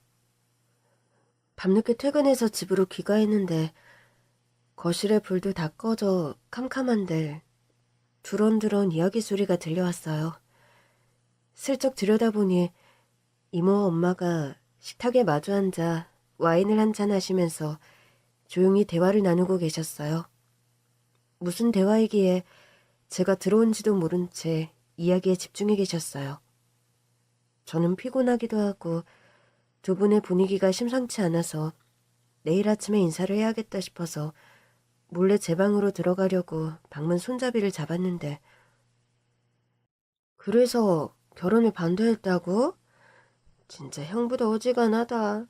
Speaker 1: 밤늦게 퇴근해서 집으로 귀가했는데 거실에 불도 다 꺼져 캄캄한데 두런두런 이야기 소리가 들려왔어요. 슬쩍 들여다보니 이모와 엄마가 식탁에 마주 앉아 와인을 한잔 하시면서 조용히 대화를 나누고 계셨어요. 무슨 대화이기에 제가 들어온지도 모른 채 이야기에 집중해 계셨어요. 저는 피곤하기도 하고 두 분의 분위기가 심상치 않아서 내일 아침에 인사를 해야겠다 싶어서 몰래 제 방으로 들어가려고 방문 손잡이를 잡았는데 그래서 결혼을 반대했다고? 진짜 형보다 어지간하다.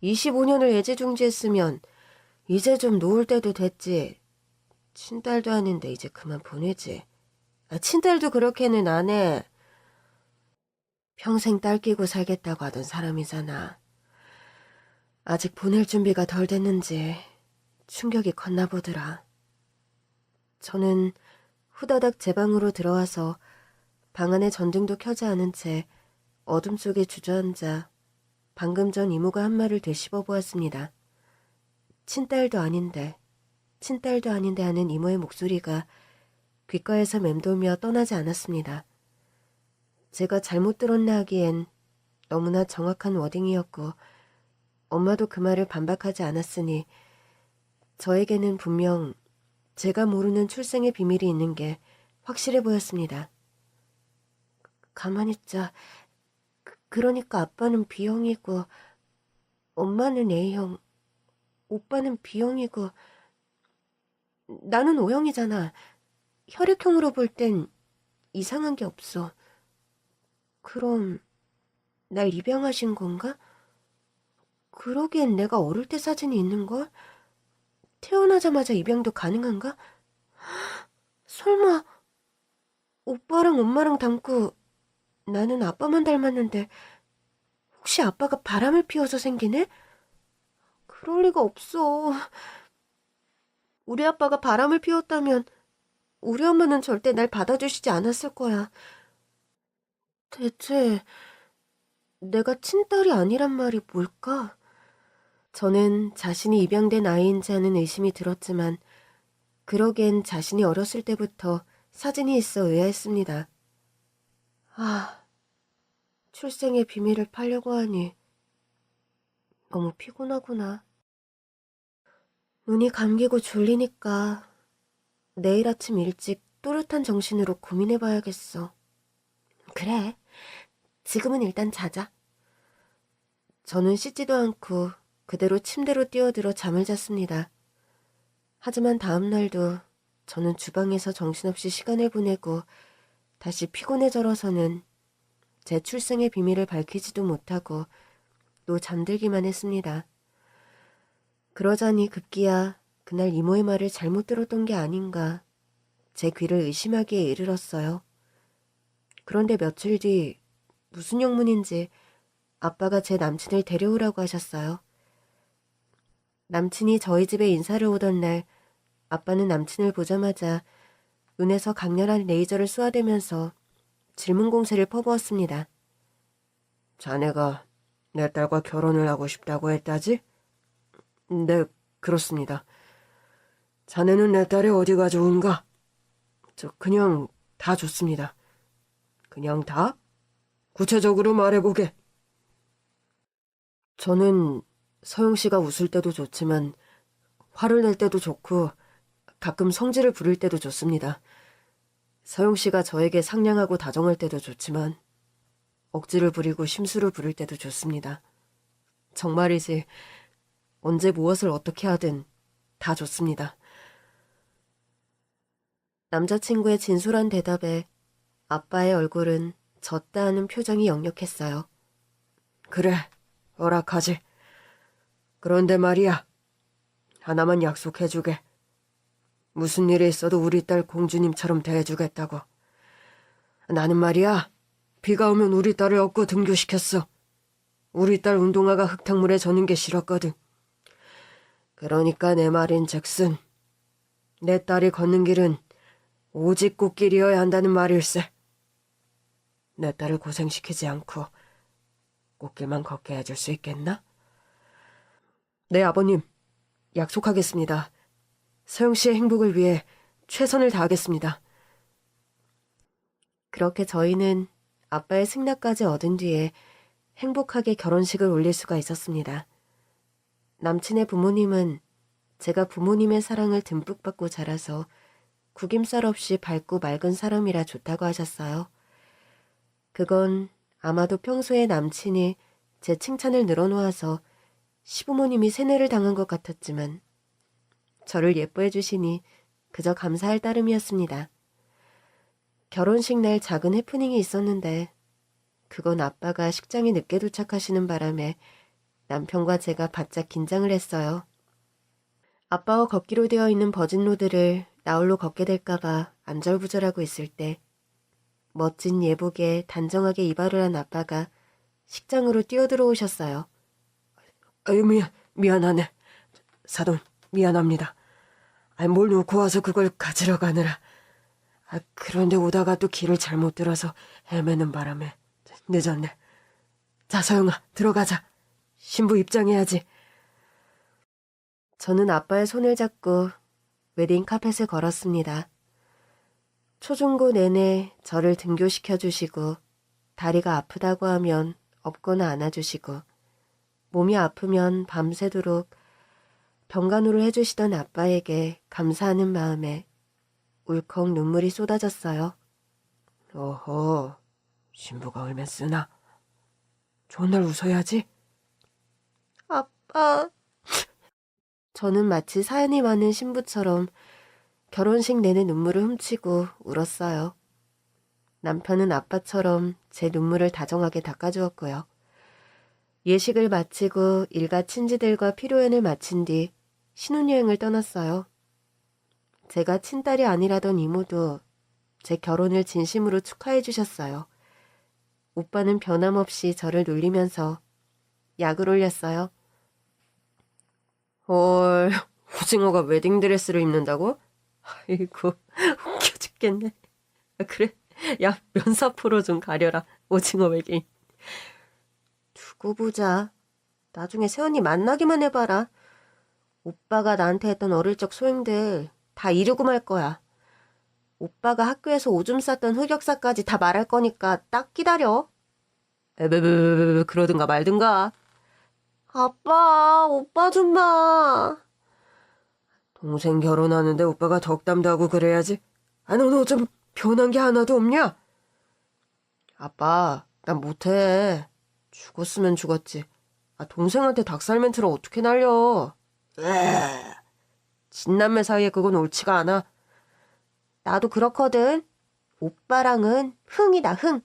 Speaker 1: 25년을 애지중지했으면 이제 좀 놓을 때도 됐지. 친딸도 아닌데 이제 그만 보내지. 친딸도 그렇게는 안 해. 평생 딸 끼고 살겠다고 하던 사람이잖아. 아직 보낼 준비가 덜 됐는지 충격이 컸나 보더라. 저는 후다닥 제 방으로 들어와서 방 안에 전등도 켜지 않은 채 어둠 속에 주저앉아 방금 전 이모가 한 말을 되씹어 보았습니다. 친딸도 아닌데 하는 이모의 목소리가 귓가에서 맴돌며 떠나지 않았습니다. 제가 잘못 들었나 하기엔 너무나 정확한 워딩이었고 엄마도 그 말을 반박하지 않았으니 저에게는 분명 제가 모르는 출생의 비밀이 있는 게 확실해 보였습니다. 가만히 있자. 그러니까 아빠는 B형이고 엄마는 A형, 오빠는 B형이고 나는 O형이잖아. 혈액형으로 볼 땐 이상한 게 없어. 그럼 날 입양하신 건가? 그러기엔 내가 어릴 때 사진이 있는걸? 태어나자마자 입양도 가능한가? 설마 오빠랑 엄마랑 닮고 나는 아빠만 닮았는데 혹시 아빠가 바람을 피워서 생기네? 그럴 리가 없어. 우리 아빠가 바람을 피웠다면 우리 엄마는 절대 날 받아주시지 않았을 거야. 대체 내가 친딸이 아니란 말이 뭘까? 저는 자신이 입양된 아이인지 하는 의심이 들었지만 그러기엔 자신이 어렸을 때부터 사진이 있어 의아했습니다. 출생의 비밀을 팔려고 하니 너무 피곤하구나. 눈이 감기고 졸리니까 내일 아침 일찍 또렷한 정신으로 고민해봐야겠어. 그래, 지금은 일단 자자. 저는 씻지도 않고 그대로 침대로 뛰어들어 잠을 잤습니다. 하지만 다음 날도 저는 주방에서 정신없이 시간을 보내고 다시 피곤해져서는 제 출생의 비밀을 밝히지도 못하고 또 잠들기만 했습니다. 그러자니 급기야 그날 이모의 말을 잘못 들었던 게 아닌가 제 귀를 의심하기에 이르렀어요. 그런데 며칠 뒤 무슨 영문인지 아빠가 제 남친을 데려오라고 하셨어요. 남친이 저희 집에 인사를 오던 날 아빠는 남친을 보자마자 눈에서 강렬한 레이저를 쏘아대면서 질문 공세를 퍼부었습니다. 자네가 내 딸과 결혼을 하고 싶다고 했다지? 네, 그렇습니다. 자네는 내 딸이 어디가 좋은가? 저 그냥 다 좋습니다. 그냥 다? 구체적으로 말해보게. 저는 서영 씨가 웃을 때도 좋지만 화를 낼 때도 좋고 가끔 성질을 부릴 때도 좋습니다. 서영 씨가 저에게 상냥하고 다정할 때도 좋지만 억지를 부리고 심술을 부릴 때도 좋습니다. 정말이지 언제 무엇을 어떻게 하든 다 좋습니다. 남자친구의 진솔한 대답에 아빠의 얼굴은 졌다 하는 표정이 역력했어요. 그래, 허락하지. 그런데 말이야, 하나만 약속해주게. 무슨 일이 있어도 우리 딸 공주님처럼 대해주겠다고. 나는 말이야, 비가 오면 우리 딸을 업고 등교시켰어. 우리 딸 운동화가 흙탕물에 젖는 게 싫었거든. 그러니까 내 말인즉슨 내 딸이 걷는 길은 오직 꽃길이어야 한다는 말일세. 내 딸을 고생시키지 않고 꽃길만 걷게 해줄 수 있겠나? 네, 아버님. 약속하겠습니다. 서영 씨의 행복을 위해 최선을 다하겠습니다. 그렇게 저희는 아빠의 승낙까지 얻은 뒤에 행복하게 결혼식을 올릴 수가 있었습니다. 남친의 부모님은 제가 부모님의 사랑을 듬뿍 받고 자라서 구김살 없이 밝고 맑은 사람이라 좋다고 하셨어요. 그건 아마도 평소에 남친이 제 칭찬을 늘어놓아서 시부모님이 세뇌를 당한 것 같았지만 저를 예뻐해 주시니 그저 감사할 따름이었습니다. 결혼식 날 작은 해프닝이 있었는데 그건 아빠가 식장에 늦게 도착하시는 바람에 남편과 제가 바짝 긴장을 했어요. 아빠와 걷기로 되어 있는 버진로드를 나홀로 걷게 될까봐 안절부절하고 있을 때 멋진 예복에 단정하게 이발을 한 아빠가 식장으로 뛰어들어오셨어요. 아유, 미안하네. 사돈, 미안합니다. 뭘 놓고 와서 그걸 가지러 가느라. 그런데 오다가 또 길을 잘못 들어서 헤매는 바람에 늦었네. 자, 서영아, 들어가자. 신부 입장해야지. 저는 아빠의 손을 잡고 웨딩 카펫에 걸었습니다. 초중고 내내 저를 등교시켜주시고 다리가 아프다고 하면 업거나 안아주시고 몸이 아프면 밤새도록 병간호를 해주시던 아빠에게 감사하는 마음에 울컥 눈물이 쏟아졌어요. 어허, 신부가 울면 쓰나? 좋은 날 웃어야지. 아빠. 저는 마치 사연이 많은 신부처럼 결혼식 내내 눈물을 훔치고 울었어요. 남편은 아빠처럼 제 눈물을 다정하게 닦아주었고요. 예식을 마치고 일가 친지들과 피로연을 마친 뒤 신혼여행을 떠났어요. 제가 친딸이 아니라던 이모도 제 결혼을 진심으로 축하해 주셨어요. 오빠는 변함없이 저를 놀리면서 약을 올렸어요. 헐, 오징어가 웨딩드레스를 입는다고? 아이고, 웃겨 죽겠네. 그래, 야, 면사포로 좀 가려라, 오징어 외계인. 두고 보자. 나중에 세연이 만나기만 해봐라. 오빠가 나한테 했던 어릴 적 소행들 다 이루고 말 거야. 오빠가 학교에서 오줌 쌌던 흑역사까지 다 말할 거니까 딱 기다려. 그러든가 말든가. 아빠, 오빠 좀 봐. 동생 결혼하는데 오빠가 덕담도 하고 그래야지. 너 좀 변한 게 하나도 없냐? 아빠, 난 못해. 죽었으면 죽었지. 동생한테 닭살 멘트를 어떻게 날려. 진남매 사이에 그건 옳지가 않아. 나도 그렇거든. 오빠랑은 흥이다, 흥.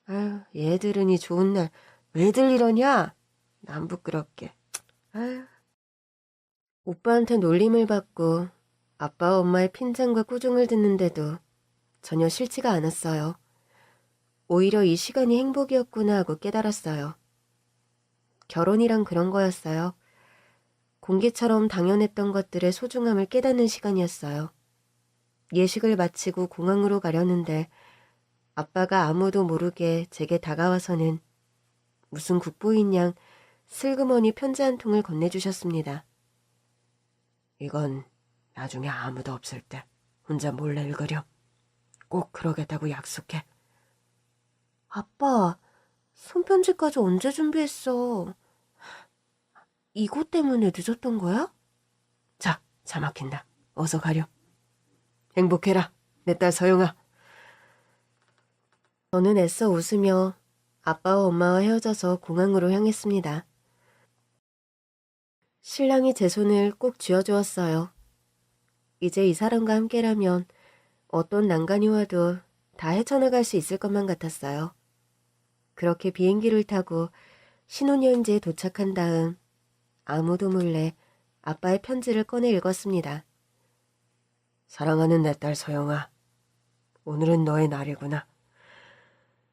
Speaker 1: 아유, 얘들은이 좋은 날 왜들 이러냐? 난 부끄럽게. 아유. 오빠한테 놀림을 받고 아빠와 엄마의 핀잔과 꾸중을 듣는데도 전혀 싫지가 않았어요. 오히려 이 시간이 행복이었구나 하고 깨달았어요. 결혼이란 그런 거였어요. 공기처럼 당연했던 것들의 소중함을 깨닫는 시간이었어요. 예식을 마치고 공항으로 가려는데 아빠가 아무도 모르게 제게 다가와서는 무슨 국보인 양 슬그머니 편지 한 통을 건네주셨습니다. 이건 나중에 아무도 없을 때 혼자 몰래 읽으렴. 꼭 그러겠다고 약속해. 아빠, 손편지까지 언제 준비했어? 이것 때문에 늦었던 거야? 자, 차 막힌다. 어서 가렴. 행복해라, 내 딸 서영아. 저는 애써 웃으며 아빠와 엄마와 헤어져서 공항으로 향했습니다. 신랑이 제 손을 꼭 쥐어주었어요. 이제 이 사람과 함께라면 어떤 난간이 와도 다 헤쳐나갈 수 있을 것만 같았어요. 그렇게 비행기를 타고 신혼여행지에 도착한 다음 아무도 몰래 아빠의 편지를 꺼내 읽었습니다. 사랑하는 내 딸 서영아, 오늘은 너의 날이구나.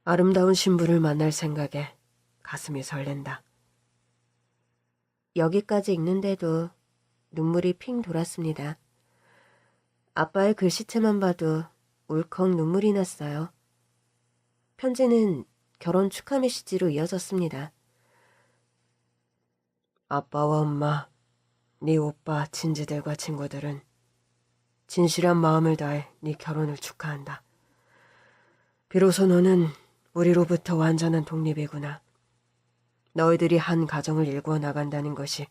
Speaker 1: 아름다운 신부를 만날 생각에 가슴이 설렌다. 여기까지 읽는데도 눈물이 핑 돌았습니다. 아빠의 글씨체만 봐도 울컥 눈물이 났어요. 편지는 결혼 축하 메시지로 이어졌습니다. 아빠와 엄마, 네 오빠, 친지들과 친구들은 진실한 마음을 다해 네 결혼을 축하한다. 비로소 너는 우리로부터 완전한 독립이구나. 너희들이 한 가정을 일구어 나간다는 것이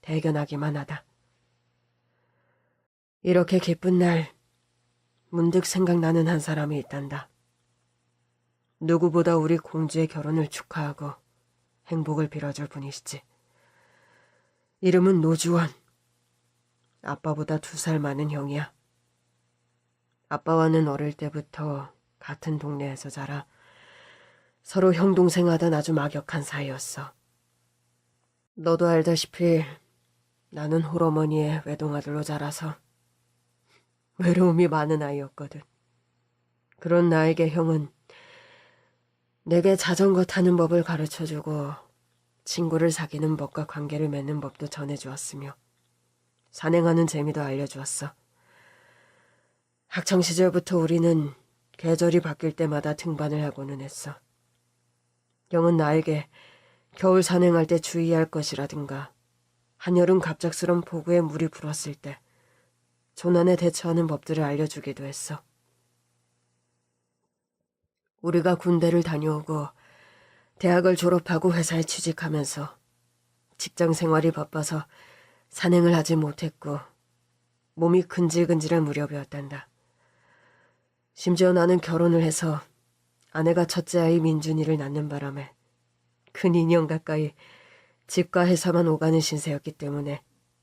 Speaker 1: 대견하기만 하다. 이렇게 기쁜 날 문득 생각나는 한 사람이 있단다. 누구보다 우리 공주의 결혼을 축하하고 행복을 빌어줄 분이시지. 이름은 노주원. 아빠보다 2살 많은 형이야. 아빠와는 어릴 때부터 같은 동네에서 자라 서로 형동생 하던 아주 막역한 사이였어. 너도 알다시피 나는 홀어머니의 외동아들로 자라서 외로움이 많은 아이였거든. 그런 나에게 형은 내게 자전거 타는 법을 가르쳐주고 친구를 사귀는 법과 관계를 맺는 법도 전해주었으며 산행하는 재미도 알려주었어. 학창시절부터 우리는 계절이 바뀔 때마다 등반을 하고는 했어. 형은 나에게 겨울 산행할 때 주의할 것이라든가 한여름 갑작스런 폭우에 물이 불었을 때 조난에 대처하는 법들을 알려주기도 했어. 우리가 군대를 다녀오고 대학을 졸업하고 회사에 취직하면서 직장 생활이 바빠서 산행을 하지 못했고 몸이 근질근질할 무렵이었단다. 심지어 나는 결혼을 해서 아내가 첫째 아이 민준이를 낳는 바람에 근 2년 가까이 집과 회사만 오가는 신세였기 때문에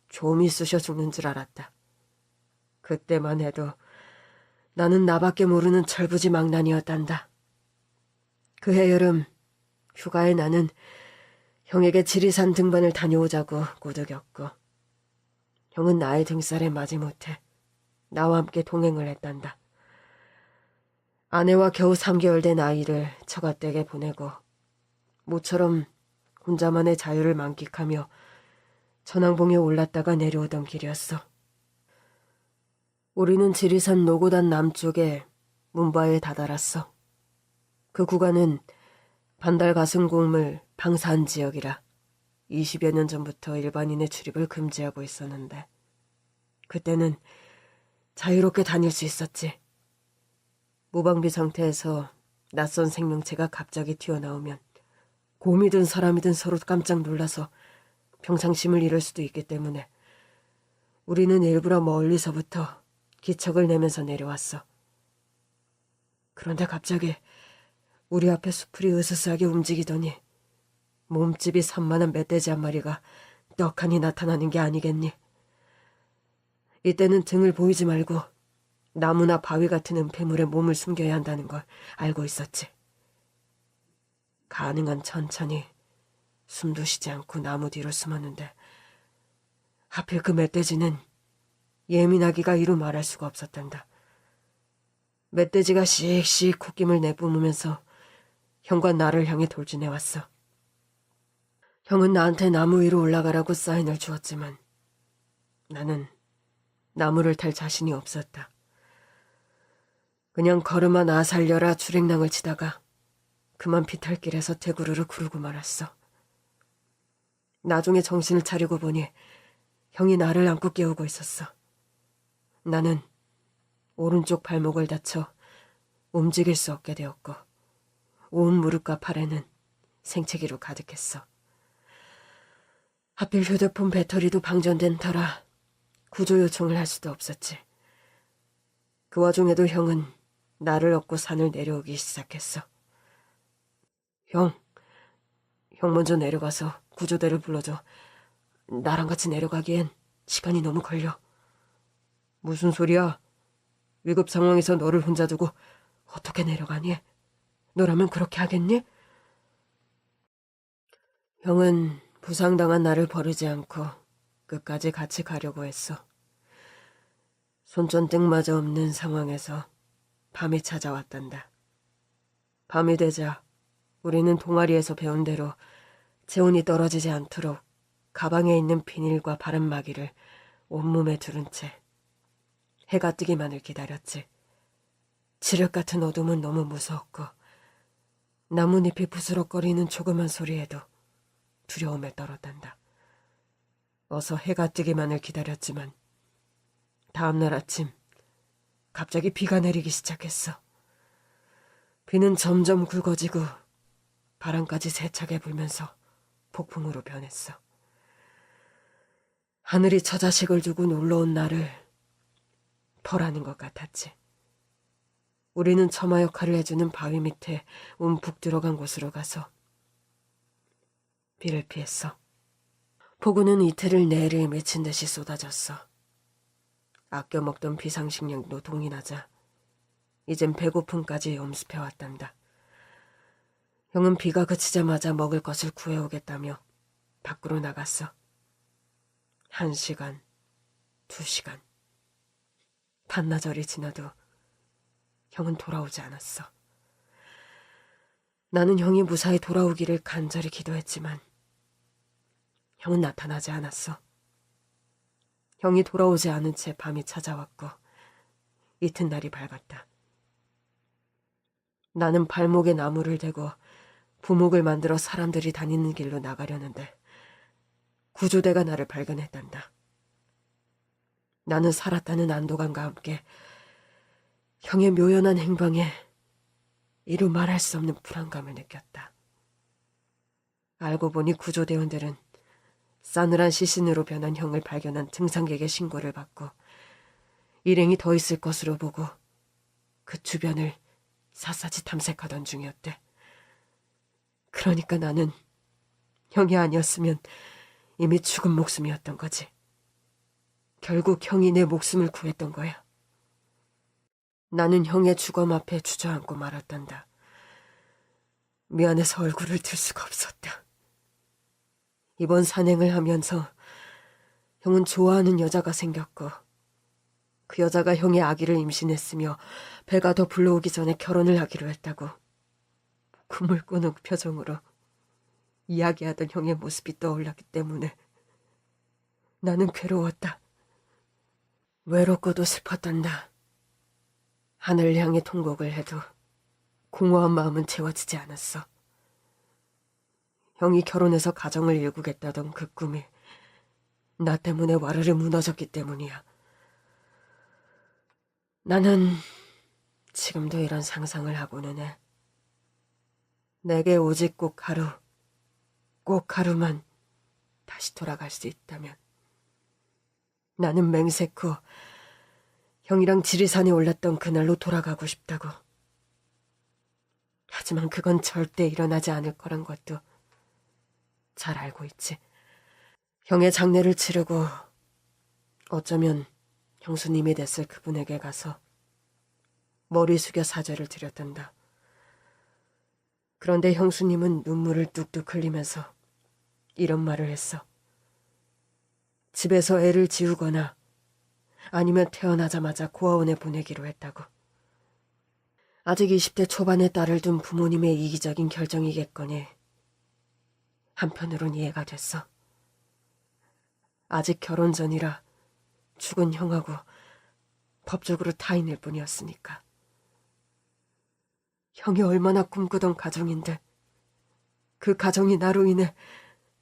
Speaker 1: 좀이 쑤셔 죽는 줄 알았다. 그때만 해도 나는 나밖에 모르는 철부지망난이었단다. 그해 여름 휴가에 나는 형에게 지리산 등반을 다녀오자고 꼬드겼고 형은 나의 등살에 마지못해 나와 함께 동행을 했단다. 아내와 겨우 3개월 된 아이를 처갓댁에 보내고 모처럼 혼자만의 자유를 만끽하며 천왕봉에 올랐다가 내려오던 길이었어. 우리는 지리산 노고단 남쪽에 문바에 다다랐어. 그 구간은 반달 가슴곰을 방사한 지역이라 20여 년 전부터 일반인의 출입을 금지하고 있었는데 그때는 자유롭게 다닐 수 있었지. 무방비 상태에서 낯선 생명체가 갑자기 튀어나오면 곰이든 사람이든 서로 깜짝 놀라서 평상심을 잃을 수도 있기 때문에 우리는 일부러 멀리서부터 기척을 내면서 내려왔어. 그런데 갑자기 우리 앞에 수풀이 으스스하게 움직이더니 몸집이 산만한 멧돼지 한 마리가 떡하니 나타나는 게 아니겠니? 이때는 등을 보이지 말고 나무나 바위 같은 은폐물에 몸을 숨겨야 한다는 걸 알고 있었지. 가능한 천천히 숨도 쉬지 않고 나무 뒤로 숨었는데 하필 그 멧돼지는 예민하기가 이루 말할 수가 없었단다. 멧돼지가 씩씩 콧김을 내뿜으면서 형과 나를 향해 돌진해왔어. 형은 나한테 나무 위로 올라가라고 사인을 주었지만 나는 나무를 탈 자신이 없었다. 그냥 걸음아 나 살려라 주랭랑을 치다가 그만 비탈길에서 대구르르 구르고 말았어. 나중에 정신을 차리고 보니 형이 나를 안고 깨우고 있었어. 나는 오른쪽 발목을 다쳐 움직일 수 없게 되었고 온 무릎과 팔에는 생채기로 가득했어. 하필 휴대폰 배터리도 방전된 터라 구조 요청을 할 수도 없었지. 그 와중에도 형은 나를 업고 산을 내려오기 시작했어. 형 먼저 내려가서 구조대를 불러줘. 나랑 같이 내려가기엔 시간이 너무 걸려. 무슨 소리야? 위급 상황에서 너를 혼자 두고 어떻게 내려가니? 너라면 그렇게 하겠니? 형은 부상당한 나를 버리지 않고 끝까지 같이 가려고 했어. 손전등마저 없는 상황에서 밤이 찾아왔단다. 밤이 되자 우리는 동아리에서 배운 대로 체온이 떨어지지 않도록 가방에 있는 비닐과 바람막이를 온몸에 두른 채 해가 뜨기만을 기다렸지. 칠흑 같은 어둠은 너무 무서웠고 나뭇잎이 부스럭거리는 조그만 소리에도 두려움에 떨었단다. 어서 해가 뜨기만을 기다렸지만 다음날 아침 갑자기 비가 내리기 시작했어. 비는 점점 굵어지고 바람까지 세차게 불면서 폭풍으로 변했어. 하늘이 처자식을 두고 놀러온 나를 벌하는 것 같았지. 우리는 처마 역할을 해주는 바위 밑에 움푹 들어간 곳으로 가서 비를 피했어. 폭우는 이틀을 내내 미친 듯이 쏟아졌어. 아껴 먹던 비상식량도 동이 나자 이젠 배고픔까지 엄습해왔단다. 형은 비가 그치자마자 먹을 것을 구해오겠다며 밖으로 나갔어. 1시간, 2시간, 반나절이 지나도 형은 돌아오지 않았어. 나는 형이 무사히 돌아오기를 간절히 기도했지만 형은 나타나지 않았어. 형이 돌아오지 않은 채 밤이 찾아왔고 이튿날이 밝았다. 나는 발목에 나무를 대고 부목을 만들어 사람들이 다니는 길로 나가려는데 구조대가 나를 발견했단다. 나는 살았다는 안도감과 함께 형의 묘연한 행방에 이루 말할 수 없는 불안감을 느꼈다. 알고 보니 구조대원들은 싸늘한 시신으로 변한 형을 발견한 등산객의 신고를 받고 일행이 더 있을 것으로 보고 그 주변을 샅샅이 탐색하던 중이었대. 그러니까 나는 형이 아니었으면 이미 죽은 목숨이었던 거지. 결국 형이 내 목숨을 구했던 거야. 나는 형의 주검 앞에 주저앉고 말았단다. 미안해서 얼굴을 들 수가 없었다. 이번 산행을 하면서 형은 좋아하는 여자가 생겼고 그 여자가 형의 아기를 임신했으며 배가 더 불러오기 전에 결혼을 하기로 했다고 꿈을 꾸는 표정으로 이야기하던 형의 모습이 떠올랐기 때문에 나는 괴로웠다. 외롭고도 슬펐단다. 하늘을 향해 통곡을 해도 공허한 마음은 채워지지 않았어. 형이 결혼해서 가정을 일구겠다던 그 꿈이 나 때문에 와르르 무너졌기 때문이야. 나는 지금도 이런 상상을 하고는 해. 내게 오직 꼭 하루만 다시 돌아갈 수 있다면 나는 맹세코 형이랑 지리산에 올랐던 그날로 돌아가고 싶다고. 하지만 그건 절대 일어나지 않을 거란 것도 잘 알고 있지. 형의 장례를 치르고 어쩌면 형수님이 됐을 그분에게 가서 머리 숙여 사죄를 드렸단다. 그런데 형수님은 눈물을 뚝뚝 흘리면서 이런 말을 했어. 집에서 애를 지우거나 아니면 태어나자마자 고아원에 보내기로 했다고. 아직 20대 초반의 딸을 둔 부모님의 이기적인 결정이겠거니 한편으론 이해가 됐어. 아직 결혼 전이라 죽은 형하고 법적으로 타인일 뿐이었으니까. 형이 얼마나 꿈꾸던 가정인데 그 가정이 나로 인해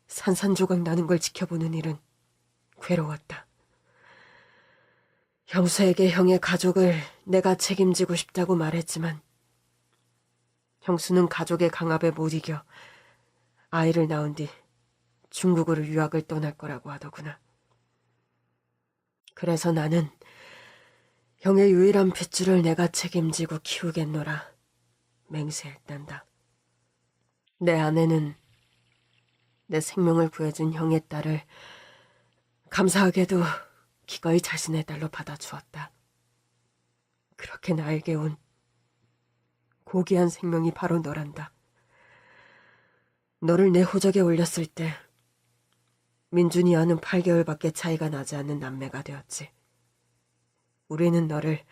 Speaker 1: 산산조각 나는 걸 지켜보는 일은 괴로웠다. 형수에게 형의 가족을 내가 책임지고 싶다고 말했지만 형수는 가족의 강압에 못 이겨 아이를 낳은 뒤 중국으로 유학을 떠날 거라고 하더구나. 그래서 나는 형의 유일한 핏줄을 내가 책임지고 키우겠노라 맹세했단다. 내 아내는 내 생명을 구해준 형의 딸을 감사하게도 기꺼이 자신의 딸로 받아주었다. 그렇게 나에게 온 고귀한 생명이 바로 너란다. 너를 내 호적에 올렸을 때 민준이와는 8개월밖에 차이가 나지 않는 남매가 되었지. 우리는 너를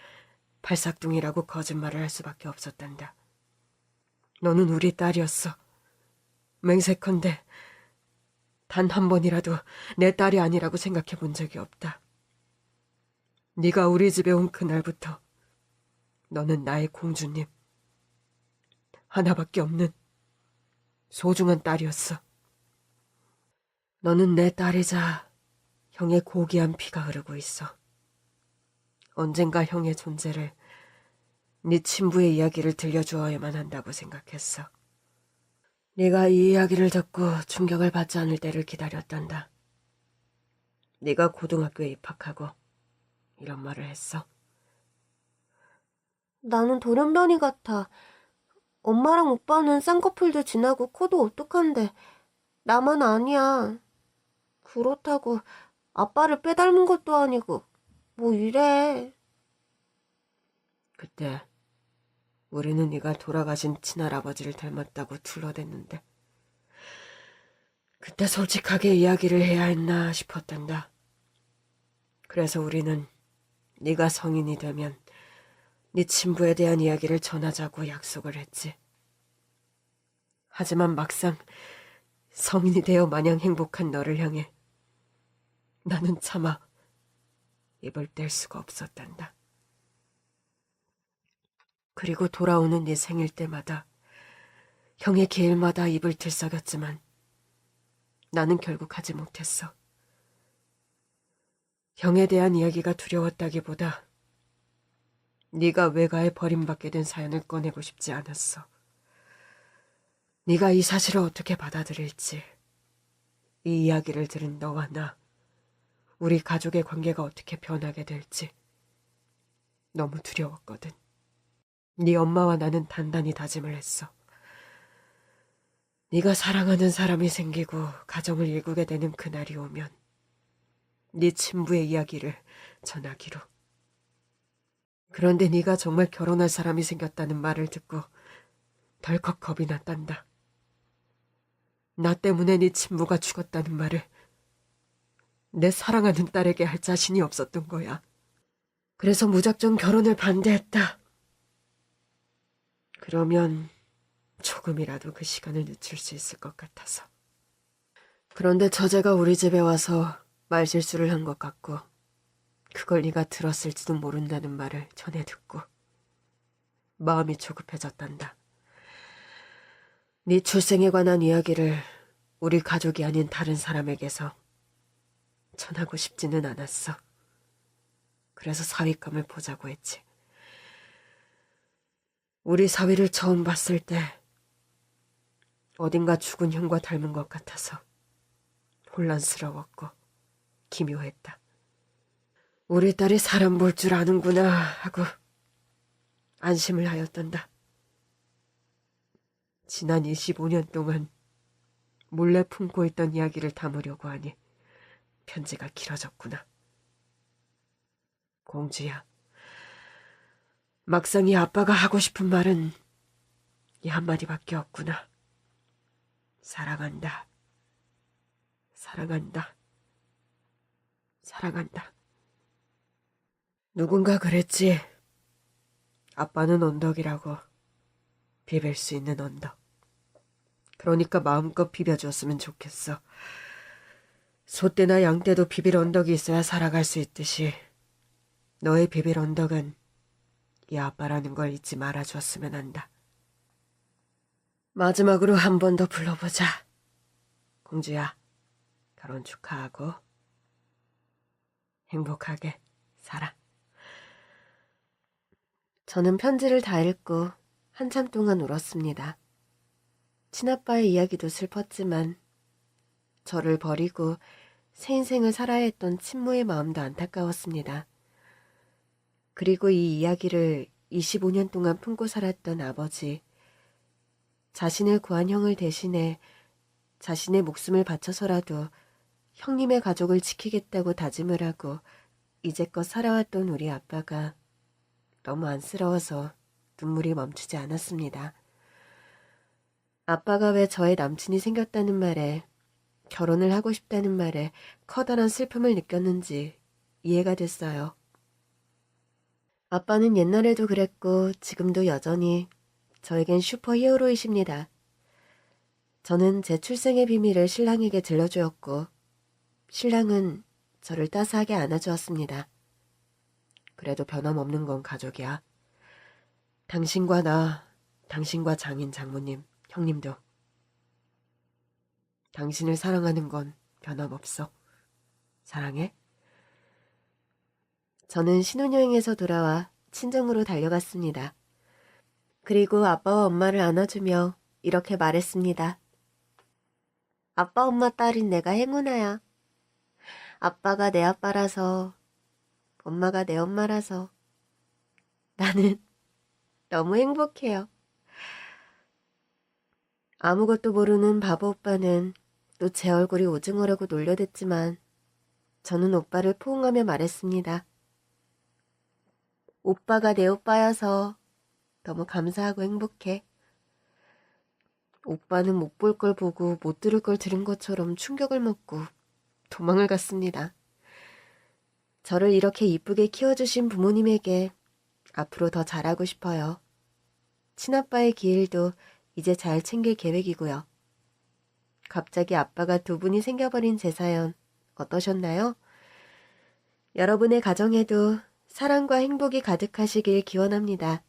Speaker 1: 발싹둥이라고 거짓말을 할 수밖에 없었단다. 너는 우리 딸이었어. 맹세컨대 단 한 번이라도 내 딸이 아니라고 생각해 본 적이 없다. 네가 우리 집에 온 그날부터 너는 나의 공주님, 하나밖에 없는 소중한 딸이었어. 너는 내 딸이자 형의 고귀한 피가 흐르고 있어. 언젠가 형의 존재를, 네 친부의 이야기를 들려주어야만 한다고 생각했어. 네가 이 이야기를 듣고 충격을 받지 않을 때를 기다렸단다. 네가 고등학교에 입학하고 이런 말을 했어. 나는 돌연변이 같아. 엄마랑 오빠는 쌍꺼풀도 진하고 코도 오똑한데 나만 아니야. 그렇다고 아빠를 빼닮은 것도 아니고 뭐 이래. 그때 우리는 네가 돌아가신 친할아버지를 닮았다고 둘러댔는데 그때 솔직하게 이야기를 해야 했나 싶었단다. 그래서 우리는 네가 성인이 되면 네 친부에 대한 이야기를 전하자고 약속을 했지. 하지만 막상 성인이 되어 마냥 행복한 너를 향해 나는 차마 입을 뗄 수가 없었단다. 그리고 돌아오는 네 생일 때마다 형의 계일마다 입을 들썩였지만 나는 결국 하지 못했어. 형에 대한 이야기가 두려웠다기보다 네가 외가에 버림받게 된 사연을 꺼내고 싶지 않았어. 네가 이 사실을 어떻게 받아들일지, 이 이야기를 들은 너와 나, 우리 가족의 관계가 어떻게 변하게 될지 너무 두려웠거든. 네 엄마와 나는 단단히 다짐을 했어. 네가 사랑하는 사람이 생기고 가정을 이루게 되는 그날이 오면 네 친부의 이야기를 전하기로. 그런데 네가 정말 결혼할 사람이 생겼다는 말을 듣고 덜컥 겁이 났단다. 나 때문에 네 친부가 죽었다는 말을 내 사랑하는 딸에게 할 자신이 없었던 거야. 그래서 무작정 결혼을 반대했다. 그러면 조금이라도 그 시간을 늦출 수 있을 것 같아서. 그런데 저자가 우리 집에 와서 말실수를 한 것 같고 그걸 네가 들었을지도 모른다는 말을 전해 듣고 마음이 조급해졌단다. 네 출생에 관한 이야기를 우리 가족이 아닌 다른 사람에게서 전하고 싶지는 않았어. 그래서 사위감을 보자고 했지. 우리 사위를 처음 봤을 때 어딘가 죽은 형과 닮은 것 같아서 혼란스러웠고 기묘했다. 우리 딸이 사람 볼 줄 아는구나 하고 안심을 하였단다. 지난 25년 동안 몰래 품고 있던 이야기를 담으려고 하니 편지가 길어졌구나. 공주야, 막상 이 아빠가 하고 싶은 말은 이 한마디밖에 없구나. 사랑한다. 사랑한다. 사랑한다. 누군가 그랬지. 아빠는 언덕이라고. 비빌 수 있는 언덕. 그러니까 마음껏 비벼주었으면 좋겠어. 소떼나 양떼도 비빌 언덕이 있어야 살아갈 수 있듯이 너의 비빌 언덕은 이 아빠라는 걸 잊지 말아주었으면 한다. 마지막으로 한 번 더 불러보자. 공주야, 결혼 축하하고 행복하게 살아. 저는 편지를 다 읽고 한참 동안 울었습니다. 친아빠의 이야기도 슬펐지만 저를 버리고 새 인생을 살아야 했던 친모의 마음도 안타까웠습니다. 그리고 이 이야기를 25년 동안 품고 살았던 아버지, 자신을 구한 형을 대신해 자신의 목숨을 바쳐서라도 형님의 가족을 지키겠다고 다짐을 하고 이제껏 살아왔던 우리 아빠가 너무 안쓰러워서 눈물이 멈추지 않았습니다. 아빠가 왜 저의 남친이 생겼다는 말에, 결혼을 하고 싶다는 말에 커다란 슬픔을 느꼈는지 이해가 됐어요. 아빠는 옛날에도 그랬고 지금도 여전히 저에겐 슈퍼 히어로이십니다. 저는 제 출생의 비밀을 신랑에게 들려주었고 신랑은 저를 따스하게 안아주었습니다. 그래도 변함없는 건 가족이야. 당신과 나, 당신과 장인, 장모님, 형님도. 당신을 사랑하는 건 변함없어. 사랑해? 저는 신혼여행에서 돌아와 친정으로 달려갔습니다. 그리고 아빠와 엄마를 안아주며 이렇게 말했습니다. 아빠, 엄마, 딸인 내가 행운아야. 아빠가 내 아빠라서, 엄마가 내 엄마라서 나는 너무 행복해요. 아무것도 모르는 바보 오빠는 또 제 얼굴이 오징어라고 놀려댔지만 저는 오빠를 포옹하며 말했습니다. 오빠가 내 오빠여서 너무 감사하고 행복해. 오빠는 못 볼 걸 보고 못 들을 걸 들은 것처럼 충격을 먹고 도망을 갔습니다. 저를 이렇게 이쁘게 키워주신 부모님에게 앞으로 더 잘하고 싶어요. 친아빠의 기일도 이제 잘 챙길 계획이고요. 갑자기 아빠가 두 분이 생겨버린 제 사연 어떠셨나요? 여러분의 가정에도 사랑과 행복이 가득하시길 기원합니다.